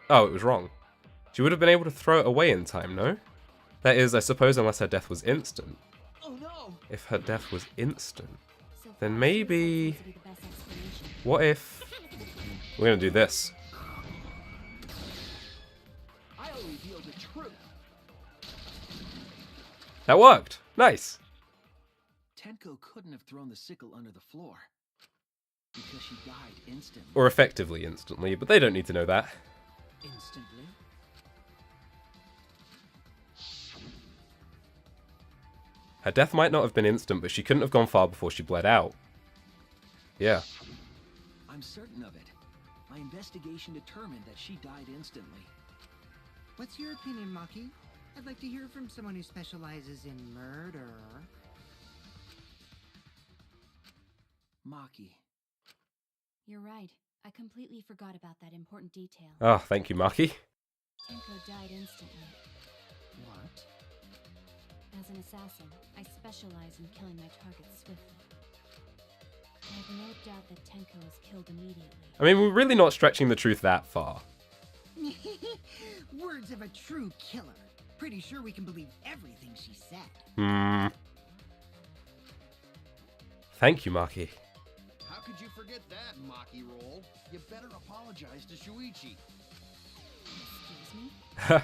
[SPEAKER 1] Oh, it was wrong. She would have been able to throw it away in time, no? That is, I suppose, unless her death was instant.
[SPEAKER 8] Oh no!
[SPEAKER 1] If her death was instant,
[SPEAKER 4] So
[SPEAKER 1] then
[SPEAKER 4] far,
[SPEAKER 1] maybe...
[SPEAKER 4] suicide seems to be the best explanation.
[SPEAKER 1] What if... We're gonna do this.
[SPEAKER 8] I'll reveal the truth.
[SPEAKER 1] That worked! Nice!
[SPEAKER 8] Tenko couldn't have thrown the sickle under the floor. Because she died instantly.
[SPEAKER 1] Or effectively instantly, but they don't need to know that.
[SPEAKER 6] Instantly?
[SPEAKER 1] Her death might not have been instant, but she couldn't have gone far before she bled out. Yeah.
[SPEAKER 8] I'm certain of it. My investigation determined that she died instantly.
[SPEAKER 2] What's your opinion, Maki? I'd like to hear from someone who specializes in murder.
[SPEAKER 8] Maki.
[SPEAKER 4] You're right. I completely forgot about that important detail.
[SPEAKER 1] Oh, thank you, Maki.
[SPEAKER 4] Tenko died instantly.
[SPEAKER 6] What?
[SPEAKER 4] As an assassin, I specialize in killing my targets swiftly. I have no doubt that Tenko was killed immediately.
[SPEAKER 1] I mean, we're really not stretching the truth that far.
[SPEAKER 2] Words of a true killer. Pretty sure we can believe everything she said.
[SPEAKER 1] Thank you, Maki.
[SPEAKER 7] How could you forget that, Maki roll? You better apologize to Shuichi.
[SPEAKER 4] Excuse me?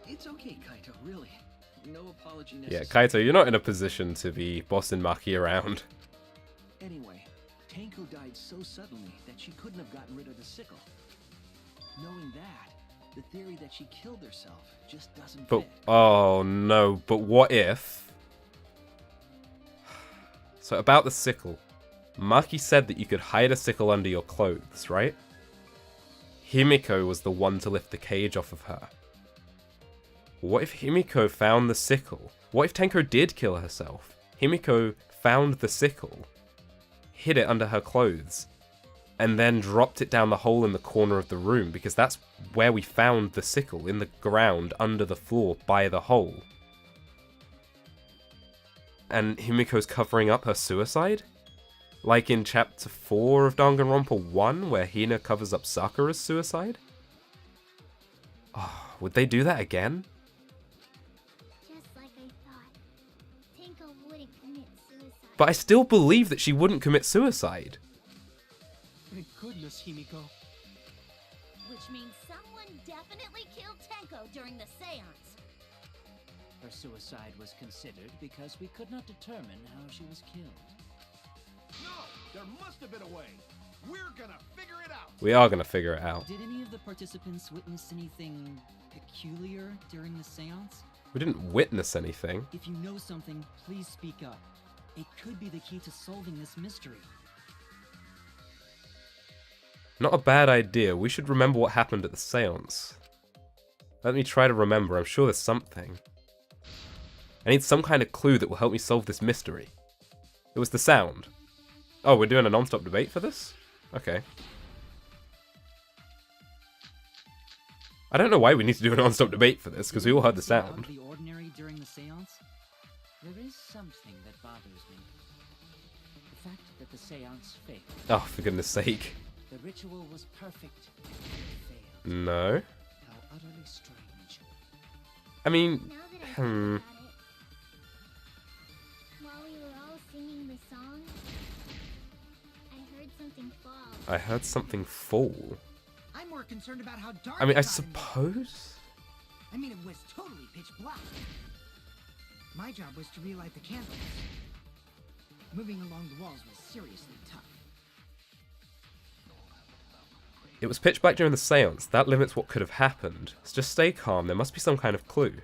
[SPEAKER 8] It's okay, Kaito, really. No apology
[SPEAKER 1] Yeah,
[SPEAKER 8] necessary.
[SPEAKER 1] Kaito, you're not in a position to be bossing Maki around.
[SPEAKER 8] Anyway, Tenko died so suddenly that she couldn't have gotten rid of the sickle. Knowing that, the theory that she killed herself just doesn't
[SPEAKER 1] But,
[SPEAKER 8] fit.
[SPEAKER 1] oh no, but what if... So about the sickle. Maki said that you could hide a sickle under your clothes, right? Himiko was the one to lift the cage off of her. What if Himiko found the sickle? What if Tenko did kill herself? Himiko found the sickle, hid it under her clothes, and then dropped it down the hole in the corner of the room, because that's where we found the sickle, in the ground under the floor by the hole. And Himiko's covering up her suicide? Like in chapter 4 of Danganronpa 1, where Hina covers up Sakura's suicide? Oh, would they do that again?
[SPEAKER 3] Just like I thought. Tenko wouldn't commit suicide.
[SPEAKER 1] But I still believe that she wouldn't commit suicide.
[SPEAKER 5] Thank goodness, Himiko.
[SPEAKER 9] Which means someone definitely killed Tenko during the seance.
[SPEAKER 6] Her suicide was considered because we could not determine how she was killed.
[SPEAKER 7] No, there must have been a way. We're gonna figure it out.
[SPEAKER 1] We are going to figure it out.
[SPEAKER 10] Did any of the participants witness anything peculiar during the seance?
[SPEAKER 1] We didn't witness anything.
[SPEAKER 10] If you know something, please speak up. It could be the key to solving this mystery.
[SPEAKER 1] Not a bad idea. We should remember what happened at the seance. Let me try to remember. I'm sure there's something. I need some kind of clue that will help me solve this mystery. It was the sound. Oh, we're doing a non-stop debate for this? Okay. I don't know why we need to do a non-stop debate for this, because we all heard the
[SPEAKER 10] Did anything
[SPEAKER 1] sound.
[SPEAKER 10] out of the ordinary during the seance?
[SPEAKER 6] There is something that bothers me. The fact that the seance failed.
[SPEAKER 1] Oh, for goodness sake.
[SPEAKER 6] The ritual was perfect. It failed.
[SPEAKER 1] No.
[SPEAKER 6] How utterly strange.
[SPEAKER 1] I mean,
[SPEAKER 3] Now that I think
[SPEAKER 1] hmm.
[SPEAKER 3] about it, while we were all singing the song, I heard something fall.
[SPEAKER 1] I heard something fall.
[SPEAKER 2] I'm more concerned about how dark
[SPEAKER 1] I mean, I
[SPEAKER 2] it got in there.
[SPEAKER 1] suppose?
[SPEAKER 2] I mean, it was totally pitch black. My job was to relight the candles. Moving along the walls was seriously tough.
[SPEAKER 1] It was pitch black during the seance. That limits what could have happened. So just stay calm. There must be some kind of clue.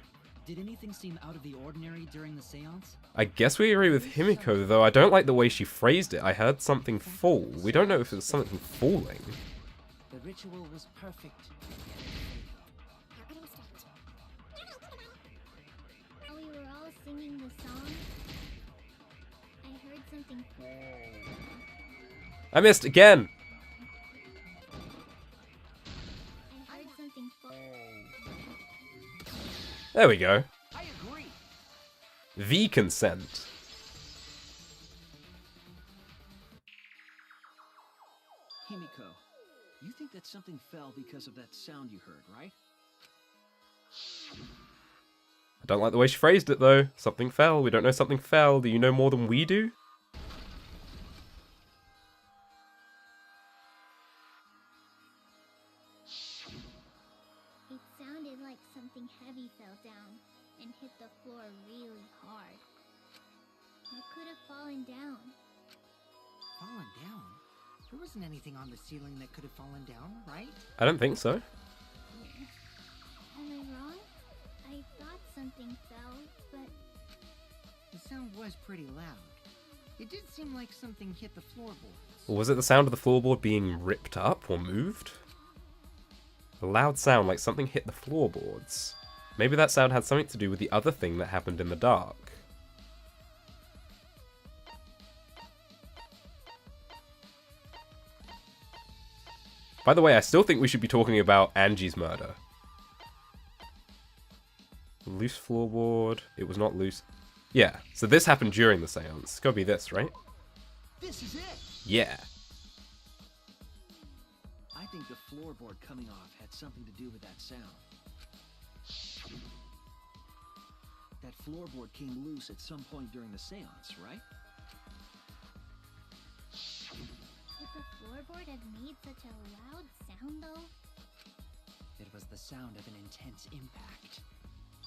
[SPEAKER 10] Did anything seem out of the ordinary during the seance?
[SPEAKER 1] I guess we agree with Himiko, though I don't like the way she phrased it. I heard something fall. We don't know if it was something falling.
[SPEAKER 6] The ritual was perfect.
[SPEAKER 3] While we were all singing the song, I heard something fall.
[SPEAKER 1] I missed again!
[SPEAKER 3] I heard something fall.
[SPEAKER 1] There we go.
[SPEAKER 8] I agree.
[SPEAKER 1] The consent.
[SPEAKER 8] Himiko, you think that something fell because of that sound you heard, right?
[SPEAKER 1] I don't like the way she phrased it, though. Something fell. We don't know something fell. Do you know more than we do?
[SPEAKER 3] It sounded like something heavy fell down and hit the floor really hard. What could have fallen down?
[SPEAKER 2] Fallen down? There wasn't anything on the ceiling that could have fallen down, right?
[SPEAKER 1] I don't think so.
[SPEAKER 3] Am I wrong? I thought something fell, but
[SPEAKER 2] The sound was pretty loud. It did seem like something hit the floorboards.
[SPEAKER 1] Or was it the sound of the floorboard being ripped up or moved? A loud sound like something hit the floorboards. Maybe that sound had something to do with the other thing that happened in the dark. By the way, I still think we should be talking about Angie's murder. Loose floorboard. It was not loose. Yeah, so this happened during the seance. It's gotta be this, right?
[SPEAKER 7] This is it!
[SPEAKER 1] Yeah.
[SPEAKER 8] I think the floorboard coming off had something to do with that sound. That floorboard came loose at some point during the seance, right?
[SPEAKER 3] could the floorboard have made such a loud sound, though?
[SPEAKER 6] It was the sound of an intense impact.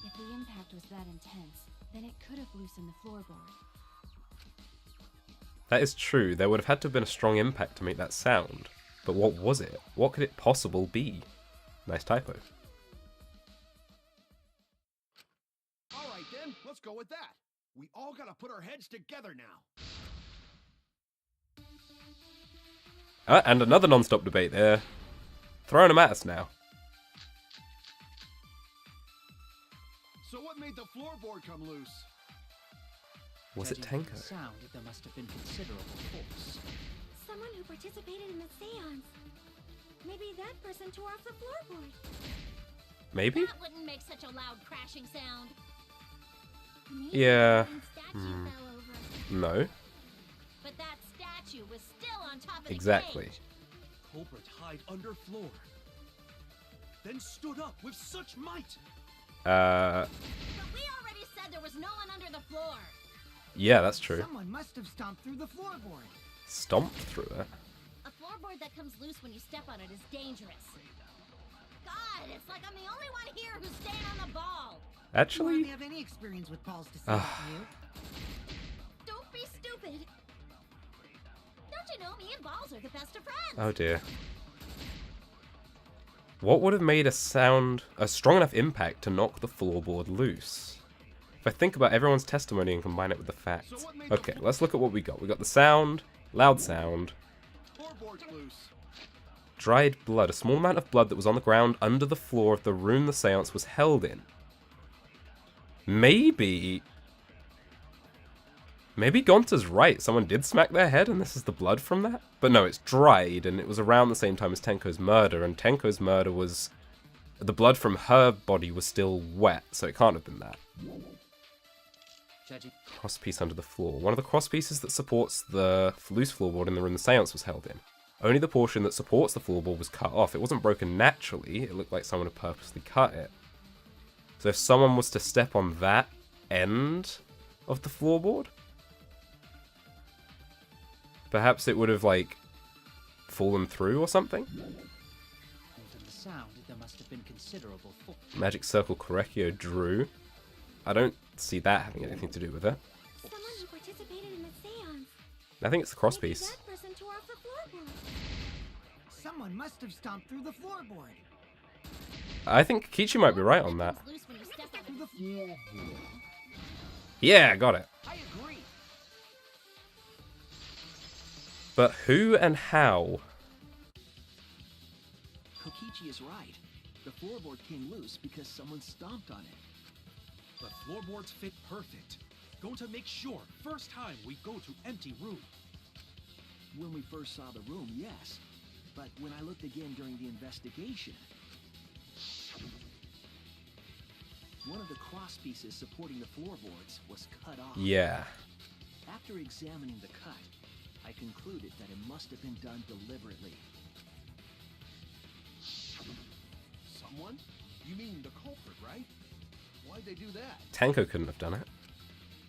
[SPEAKER 4] If the impact was that intense, then it could have loosened the floorboard.
[SPEAKER 1] That is true. There would have had to have been a strong impact to make that sound. But what was it? What could it possibly be? Nice typo.
[SPEAKER 7] Alright then, let's go with that. We all gotta put our heads together now.
[SPEAKER 1] And another non-stop debate there. Throwing them at us now.
[SPEAKER 7] So what made the floorboard come loose?
[SPEAKER 1] Was it
[SPEAKER 6] Judging from
[SPEAKER 1] Tenko?
[SPEAKER 6] the sound, there must have been considerable force.
[SPEAKER 3] Someone who participated in the seance. Maybe that person tore off the floorboard.
[SPEAKER 1] Maybe?
[SPEAKER 9] That wouldn't make such a loud crashing sound.
[SPEAKER 3] Maybe
[SPEAKER 1] Yeah.
[SPEAKER 3] the statue fell over.
[SPEAKER 1] No.
[SPEAKER 9] But that statue was still on top of the
[SPEAKER 1] Exactly.
[SPEAKER 9] cage.
[SPEAKER 5] Culprit hide under floor. Then stood up with such might.
[SPEAKER 9] But we already said there was no one under the floor.
[SPEAKER 1] Yeah, that's true.
[SPEAKER 2] Someone must have stomped through the floorboard.
[SPEAKER 1] Stomped through it.
[SPEAKER 9] A floorboard that comes loose when you step on it is dangerous. God, it's like I'm the only one here who's staying on the ball.
[SPEAKER 2] I
[SPEAKER 1] Actually,
[SPEAKER 2] hardly have any experience with balls to say that to you.
[SPEAKER 9] Don't be stupid. Don't you know me and balls are the best of friends?
[SPEAKER 1] oh dear. What would have made a strong enough impact to knock the floorboard loose? If I think about everyone's testimony and combine it with the facts. Okay, let's look at what we got. We got the sound, loud sound,
[SPEAKER 7] Floorboard's loose.
[SPEAKER 1] dried blood, a small amount of blood that was on the ground under the floor of the room the seance was held in. Maybe Gonta's right. Someone did smack their head and this is the blood from that? But no, it's dried and it was around the same time as Tenko's murder, and Tenko's murder was... the blood from her body was still wet, so it can't have been that.
[SPEAKER 6] Judging
[SPEAKER 1] Crosspiece under the floor. One of the crosspieces that supports the loose floorboard in the room the seance was held in. Only the portion that supports the floorboard was cut off. It wasn't broken naturally, it looked like someone had purposely cut it. So if someone was to step on that end of the floorboard, perhaps it would have, like, fallen through or something?
[SPEAKER 6] from the sound, there must have been considerable force.
[SPEAKER 1] Magic Circle Korekio drew. I don't see that having anything to do with it.
[SPEAKER 3] Someone who participated in the seance.
[SPEAKER 1] I think it's the
[SPEAKER 3] Maybe
[SPEAKER 1] crosspiece.
[SPEAKER 3] that person tore off the floorboard.
[SPEAKER 2] Someone must have stomped through the floorboard.
[SPEAKER 1] I think Kichi might be right on that.
[SPEAKER 9] Comes loose when you step on
[SPEAKER 2] Through
[SPEAKER 9] it.
[SPEAKER 2] the floorboard.
[SPEAKER 1] Yeah, got it.
[SPEAKER 2] I agree.
[SPEAKER 1] But who and how?
[SPEAKER 8] Kokichi is right. The floorboard came loose because someone stomped on it.
[SPEAKER 5] The floorboards fit perfect. Going to make sure first time we go to empty room.
[SPEAKER 8] When we first saw the room, yes. But when I looked again during the investigation, one of the cross pieces supporting the floorboards was cut off.
[SPEAKER 1] Yeah.
[SPEAKER 8] After examining the cut, I concluded that it must have been done deliberately.
[SPEAKER 7] Someone? You mean the culprit, right? Why'd they do that?
[SPEAKER 1] Tenko couldn't have done it.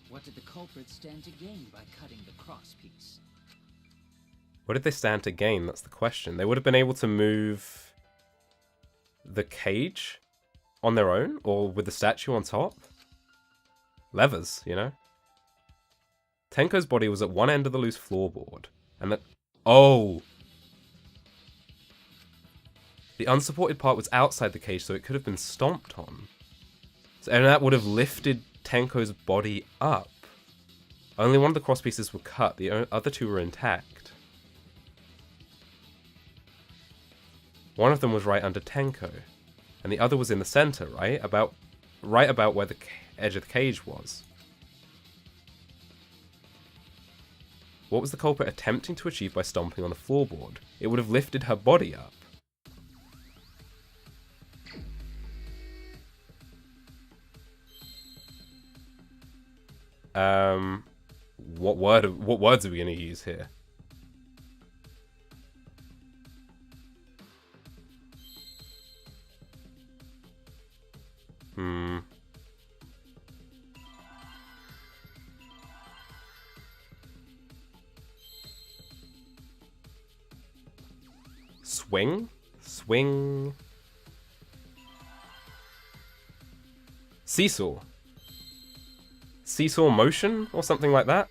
[SPEAKER 6] What did the culprit stand to gain by cutting the crosspiece?
[SPEAKER 1] What did they stand to gain? That's the question. They would have been able to move the cage on their own, or with the statue on top. Levers, you know? Tenko's body was at one end of the loose floorboard, and that... Oh! The unsupported part was outside the cage, so it could have been stomped on. And that would have lifted Tenko's body up. Only one of the crosspieces were cut, the other two were intact. One of them was right under Tenko, and the other was in the center, right? Right about where the edge of the cage was. What was the culprit attempting to achieve by stomping on the floorboard? It would have lifted her body up. What words are we gonna use here? Swing? Swing. Seesaw. Seesaw motion or something like that?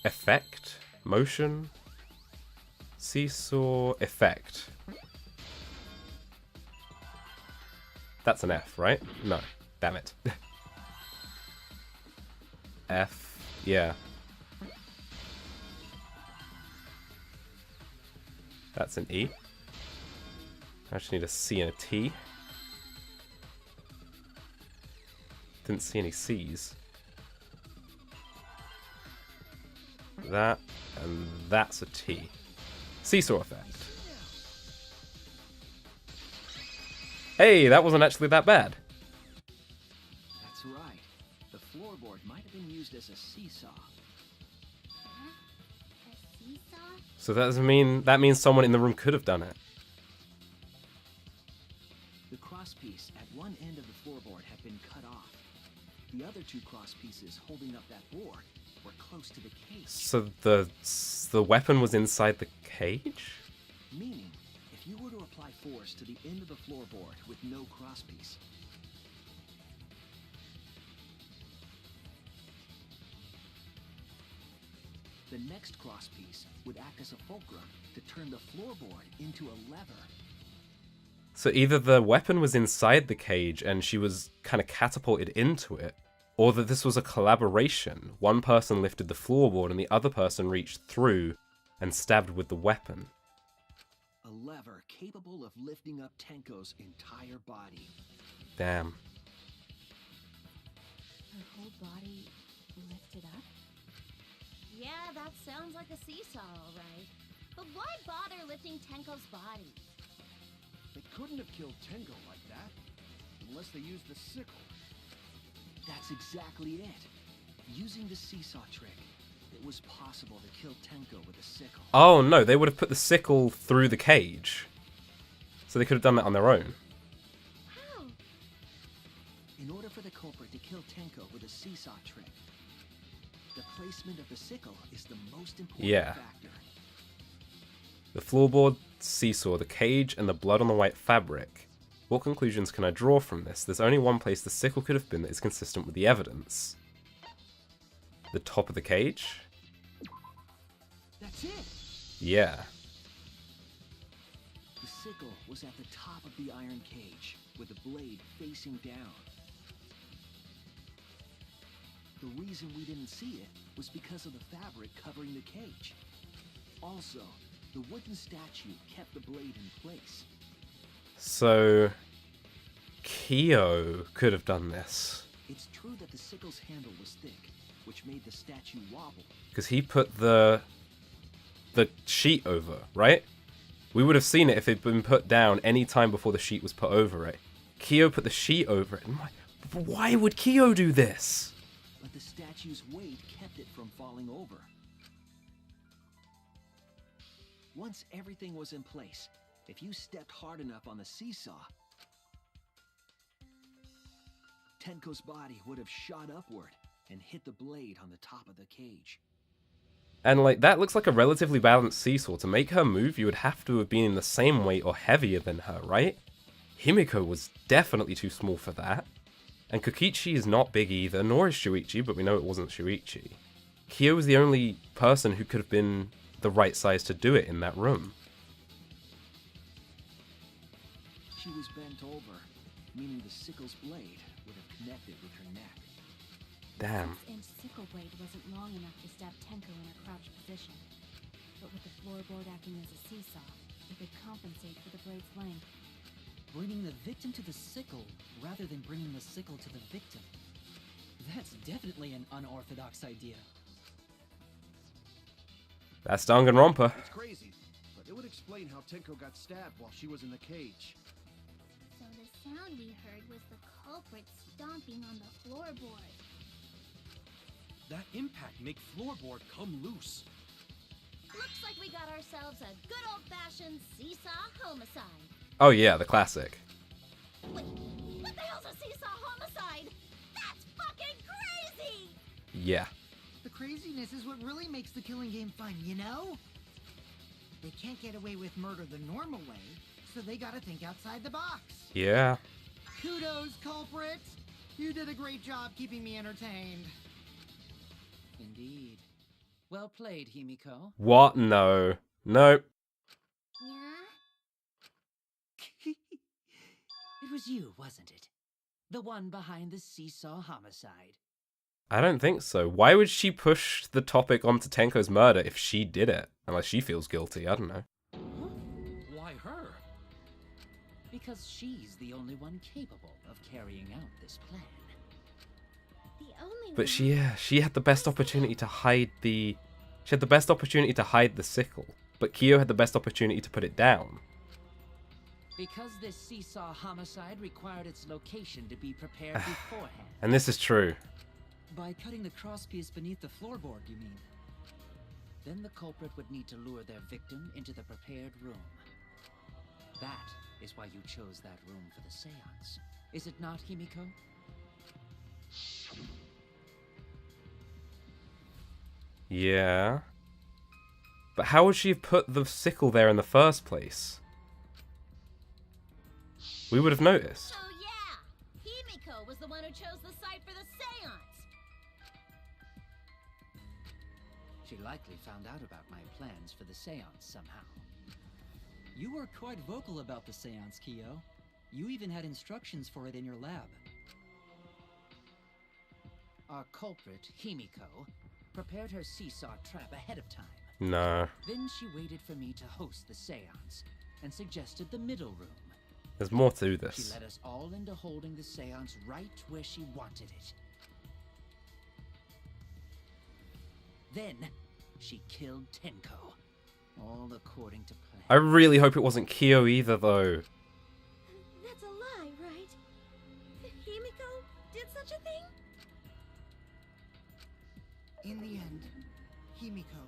[SPEAKER 1] Effect, motion, seesaw, effect. That's an F, right? No, damn it. F, yeah. That's an E. I just need a C and a T. Didn't see any C's. That, and that's a T. Seesaw effect. Hey, that wasn't actually that bad.
[SPEAKER 8] That's right. The floorboard might have been used as a seesaw.
[SPEAKER 3] Huh? A seesaw?
[SPEAKER 1] So that means someone in the room could have done it.
[SPEAKER 8] The crosspiece at one end of the floorboard had been cut off. The other two crosspieces holding up that board were close to the cage.
[SPEAKER 1] So the weapon was inside the cage?
[SPEAKER 8] Meaning, if you were to apply force to the end of the floorboard with no crosspiece, the next crosspiece would act as a fulcrum to turn the floorboard into a lever.
[SPEAKER 1] So either the weapon was inside the cage and she was kind of catapulted into it, or that this was a collaboration. One person lifted the floorboard and the other person reached through and stabbed with the weapon.
[SPEAKER 8] A lever capable of lifting up Tenko's entire body.
[SPEAKER 1] Damn.
[SPEAKER 4] Her whole body lifted up?
[SPEAKER 9] Yeah, that sounds like a seesaw, alright. But why bother lifting Tenko's body?
[SPEAKER 7] They couldn't have killed Tenko like that, unless they used the sickle.
[SPEAKER 8] That's exactly it. Using the seesaw trick, it was possible to kill Tenko with a sickle.
[SPEAKER 1] Oh no, they would have put the sickle through the cage. So they could have done that on their own.
[SPEAKER 9] How?
[SPEAKER 8] In order for the culprit to kill Tenko with a seesaw trick, the placement of the sickle is the most important factor.
[SPEAKER 1] The floorboard, seesaw, the cage, and the blood on the white fabric. What conclusions can I draw from this? There's only one place the sickle could have been that is consistent with the evidence. The top of the cage?
[SPEAKER 8] That's it!
[SPEAKER 1] Yeah.
[SPEAKER 8] The sickle was at the top of the iron cage, with the blade facing down. The reason we didn't see it was because of the fabric covering the cage. Also, the wooden statue kept the blade in place.
[SPEAKER 1] So, Kyo could have done this.
[SPEAKER 8] It's true that the sickle's handle was thick, which made the statue wobble.
[SPEAKER 1] Because he put the sheet over, right? We would have seen it if it had been put down any time before the sheet was put over it. Kyo put the sheet over it. Why would Kyo do this?
[SPEAKER 8] But the statue's weight kept it from falling over. Once everything was in place, if you stepped hard enough on the seesaw, Tenko's body would have shot upward and hit the blade on the top of the cage.
[SPEAKER 1] And like, that looks like a relatively balanced seesaw. To make her move, you would have to have been the same weight or heavier than her, right? Himiko was definitely too small for that. And Kokichi is not big either, nor is Shuichi, but we know it wasn't Shuichi. Kyo was the only person who could have been the right size to do it in that room.
[SPEAKER 8] She was bent over, meaning the sickle's blade would have connected with her neck.
[SPEAKER 1] Damn.
[SPEAKER 4] The 6-inch sickle blade wasn't long enough to stab Tenko in a crouched position. But with the floorboard acting as a seesaw, it could compensate for the blade's length.
[SPEAKER 10] Bringing the victim to the sickle, rather than bringing the sickle to the victim. That's definitely an unorthodox idea.
[SPEAKER 1] That's Danganronpa.
[SPEAKER 7] It's crazy, but it would explain how Tenko got stabbed while she was in the cage.
[SPEAKER 3] So the sound we heard was the culprit stomping on the floorboard.
[SPEAKER 5] That impact make floorboard come loose.
[SPEAKER 9] Looks like we got ourselves a good old-fashioned seesaw homicide.
[SPEAKER 1] Oh yeah, the classic.
[SPEAKER 9] Wait, what the hell's a seesaw homicide? That's fucking crazy!
[SPEAKER 1] Yeah.
[SPEAKER 2] The craziness is what really makes the killing game fun, you know? They can't get away with murder the normal way, so they gotta think outside the box.
[SPEAKER 1] Yeah.
[SPEAKER 2] Kudos, culprit! You did a great job keeping me entertained.
[SPEAKER 6] Indeed. Well played, Himiko.
[SPEAKER 1] What? No. Nope.
[SPEAKER 3] Yeah?
[SPEAKER 6] It was you, wasn't it? The one behind the seesaw homicide.
[SPEAKER 1] I don't think so. Why would she push the topic onto Tenko's murder if she did it? Unless she feels guilty, I don't know.
[SPEAKER 6] Huh?
[SPEAKER 5] Why her?
[SPEAKER 6] Because she's the only one capable of carrying out this plan.
[SPEAKER 3] The only
[SPEAKER 1] But she had the best opportunity to hide the... She had the best opportunity to hide the sickle. But Kyo had the best opportunity to put it down.
[SPEAKER 6] Because this seesaw homicide required its location to be prepared beforehand.
[SPEAKER 1] And this is true.
[SPEAKER 10] By cutting the crosspiece beneath the floorboard, you mean?
[SPEAKER 6] Then the culprit would need to lure their victim into the prepared room. That is why you chose that room for the seance. Is it not, Himiko?
[SPEAKER 1] Yeah. But how would she have put the sickle there in the first place? We would have noticed.
[SPEAKER 9] So yeah, Himiko was the one who chose the site for the seance.
[SPEAKER 6] She likely found out about my plans for the seance somehow.
[SPEAKER 10] You were quite vocal about the seance, Kyo. You even had instructions for it in your lab.
[SPEAKER 6] Our culprit, Himiko, prepared her seesaw trap ahead of time.
[SPEAKER 1] No.
[SPEAKER 6] Then she waited for me to host the seance and suggested the middle room.
[SPEAKER 1] There's more to
[SPEAKER 6] She
[SPEAKER 1] this.
[SPEAKER 6] led us all into holding the seance right where she wanted it. Then, she killed Tenko. All according to plan.
[SPEAKER 1] I really hope it wasn't Kyo either, though.
[SPEAKER 9] That's a lie, right? Himiko did such a thing?
[SPEAKER 2] In the end, Himiko,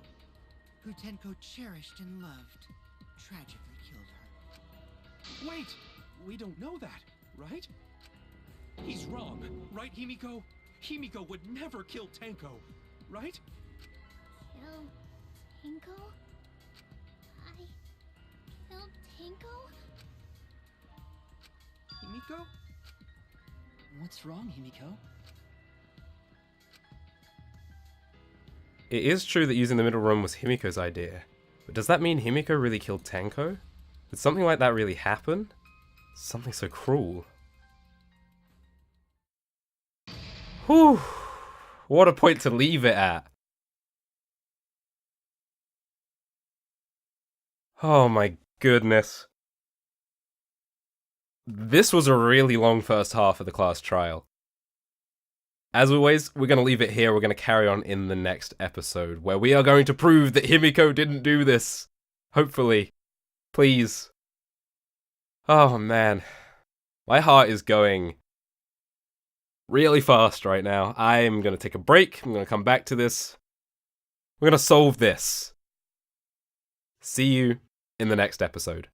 [SPEAKER 2] who Tenko cherished and loved, tragically killed her.
[SPEAKER 5] Wait! We don't know that, right? He's wrong, right, Himiko? Himiko would never kill Tenko, right?
[SPEAKER 3] Kill Tenko? I killed Tenko?
[SPEAKER 5] Himiko?
[SPEAKER 10] What's wrong, Himiko?
[SPEAKER 1] It is true that using the middle room was Himiko's idea. But does that mean Himiko really killed Tenko? Did something like that really happen? Something so cruel. Whew. What a point to leave it at. Oh my goodness. This was a really long first half of the class trial. As always, we're going to leave it here. We're going to carry on in the next episode, where we are going to prove that Himiko didn't do this. Hopefully. Please. Oh man. My heart is going really fast right now. I'm gonna take a break. I'm gonna come back to this. We're gonna solve this. See you in the next episode.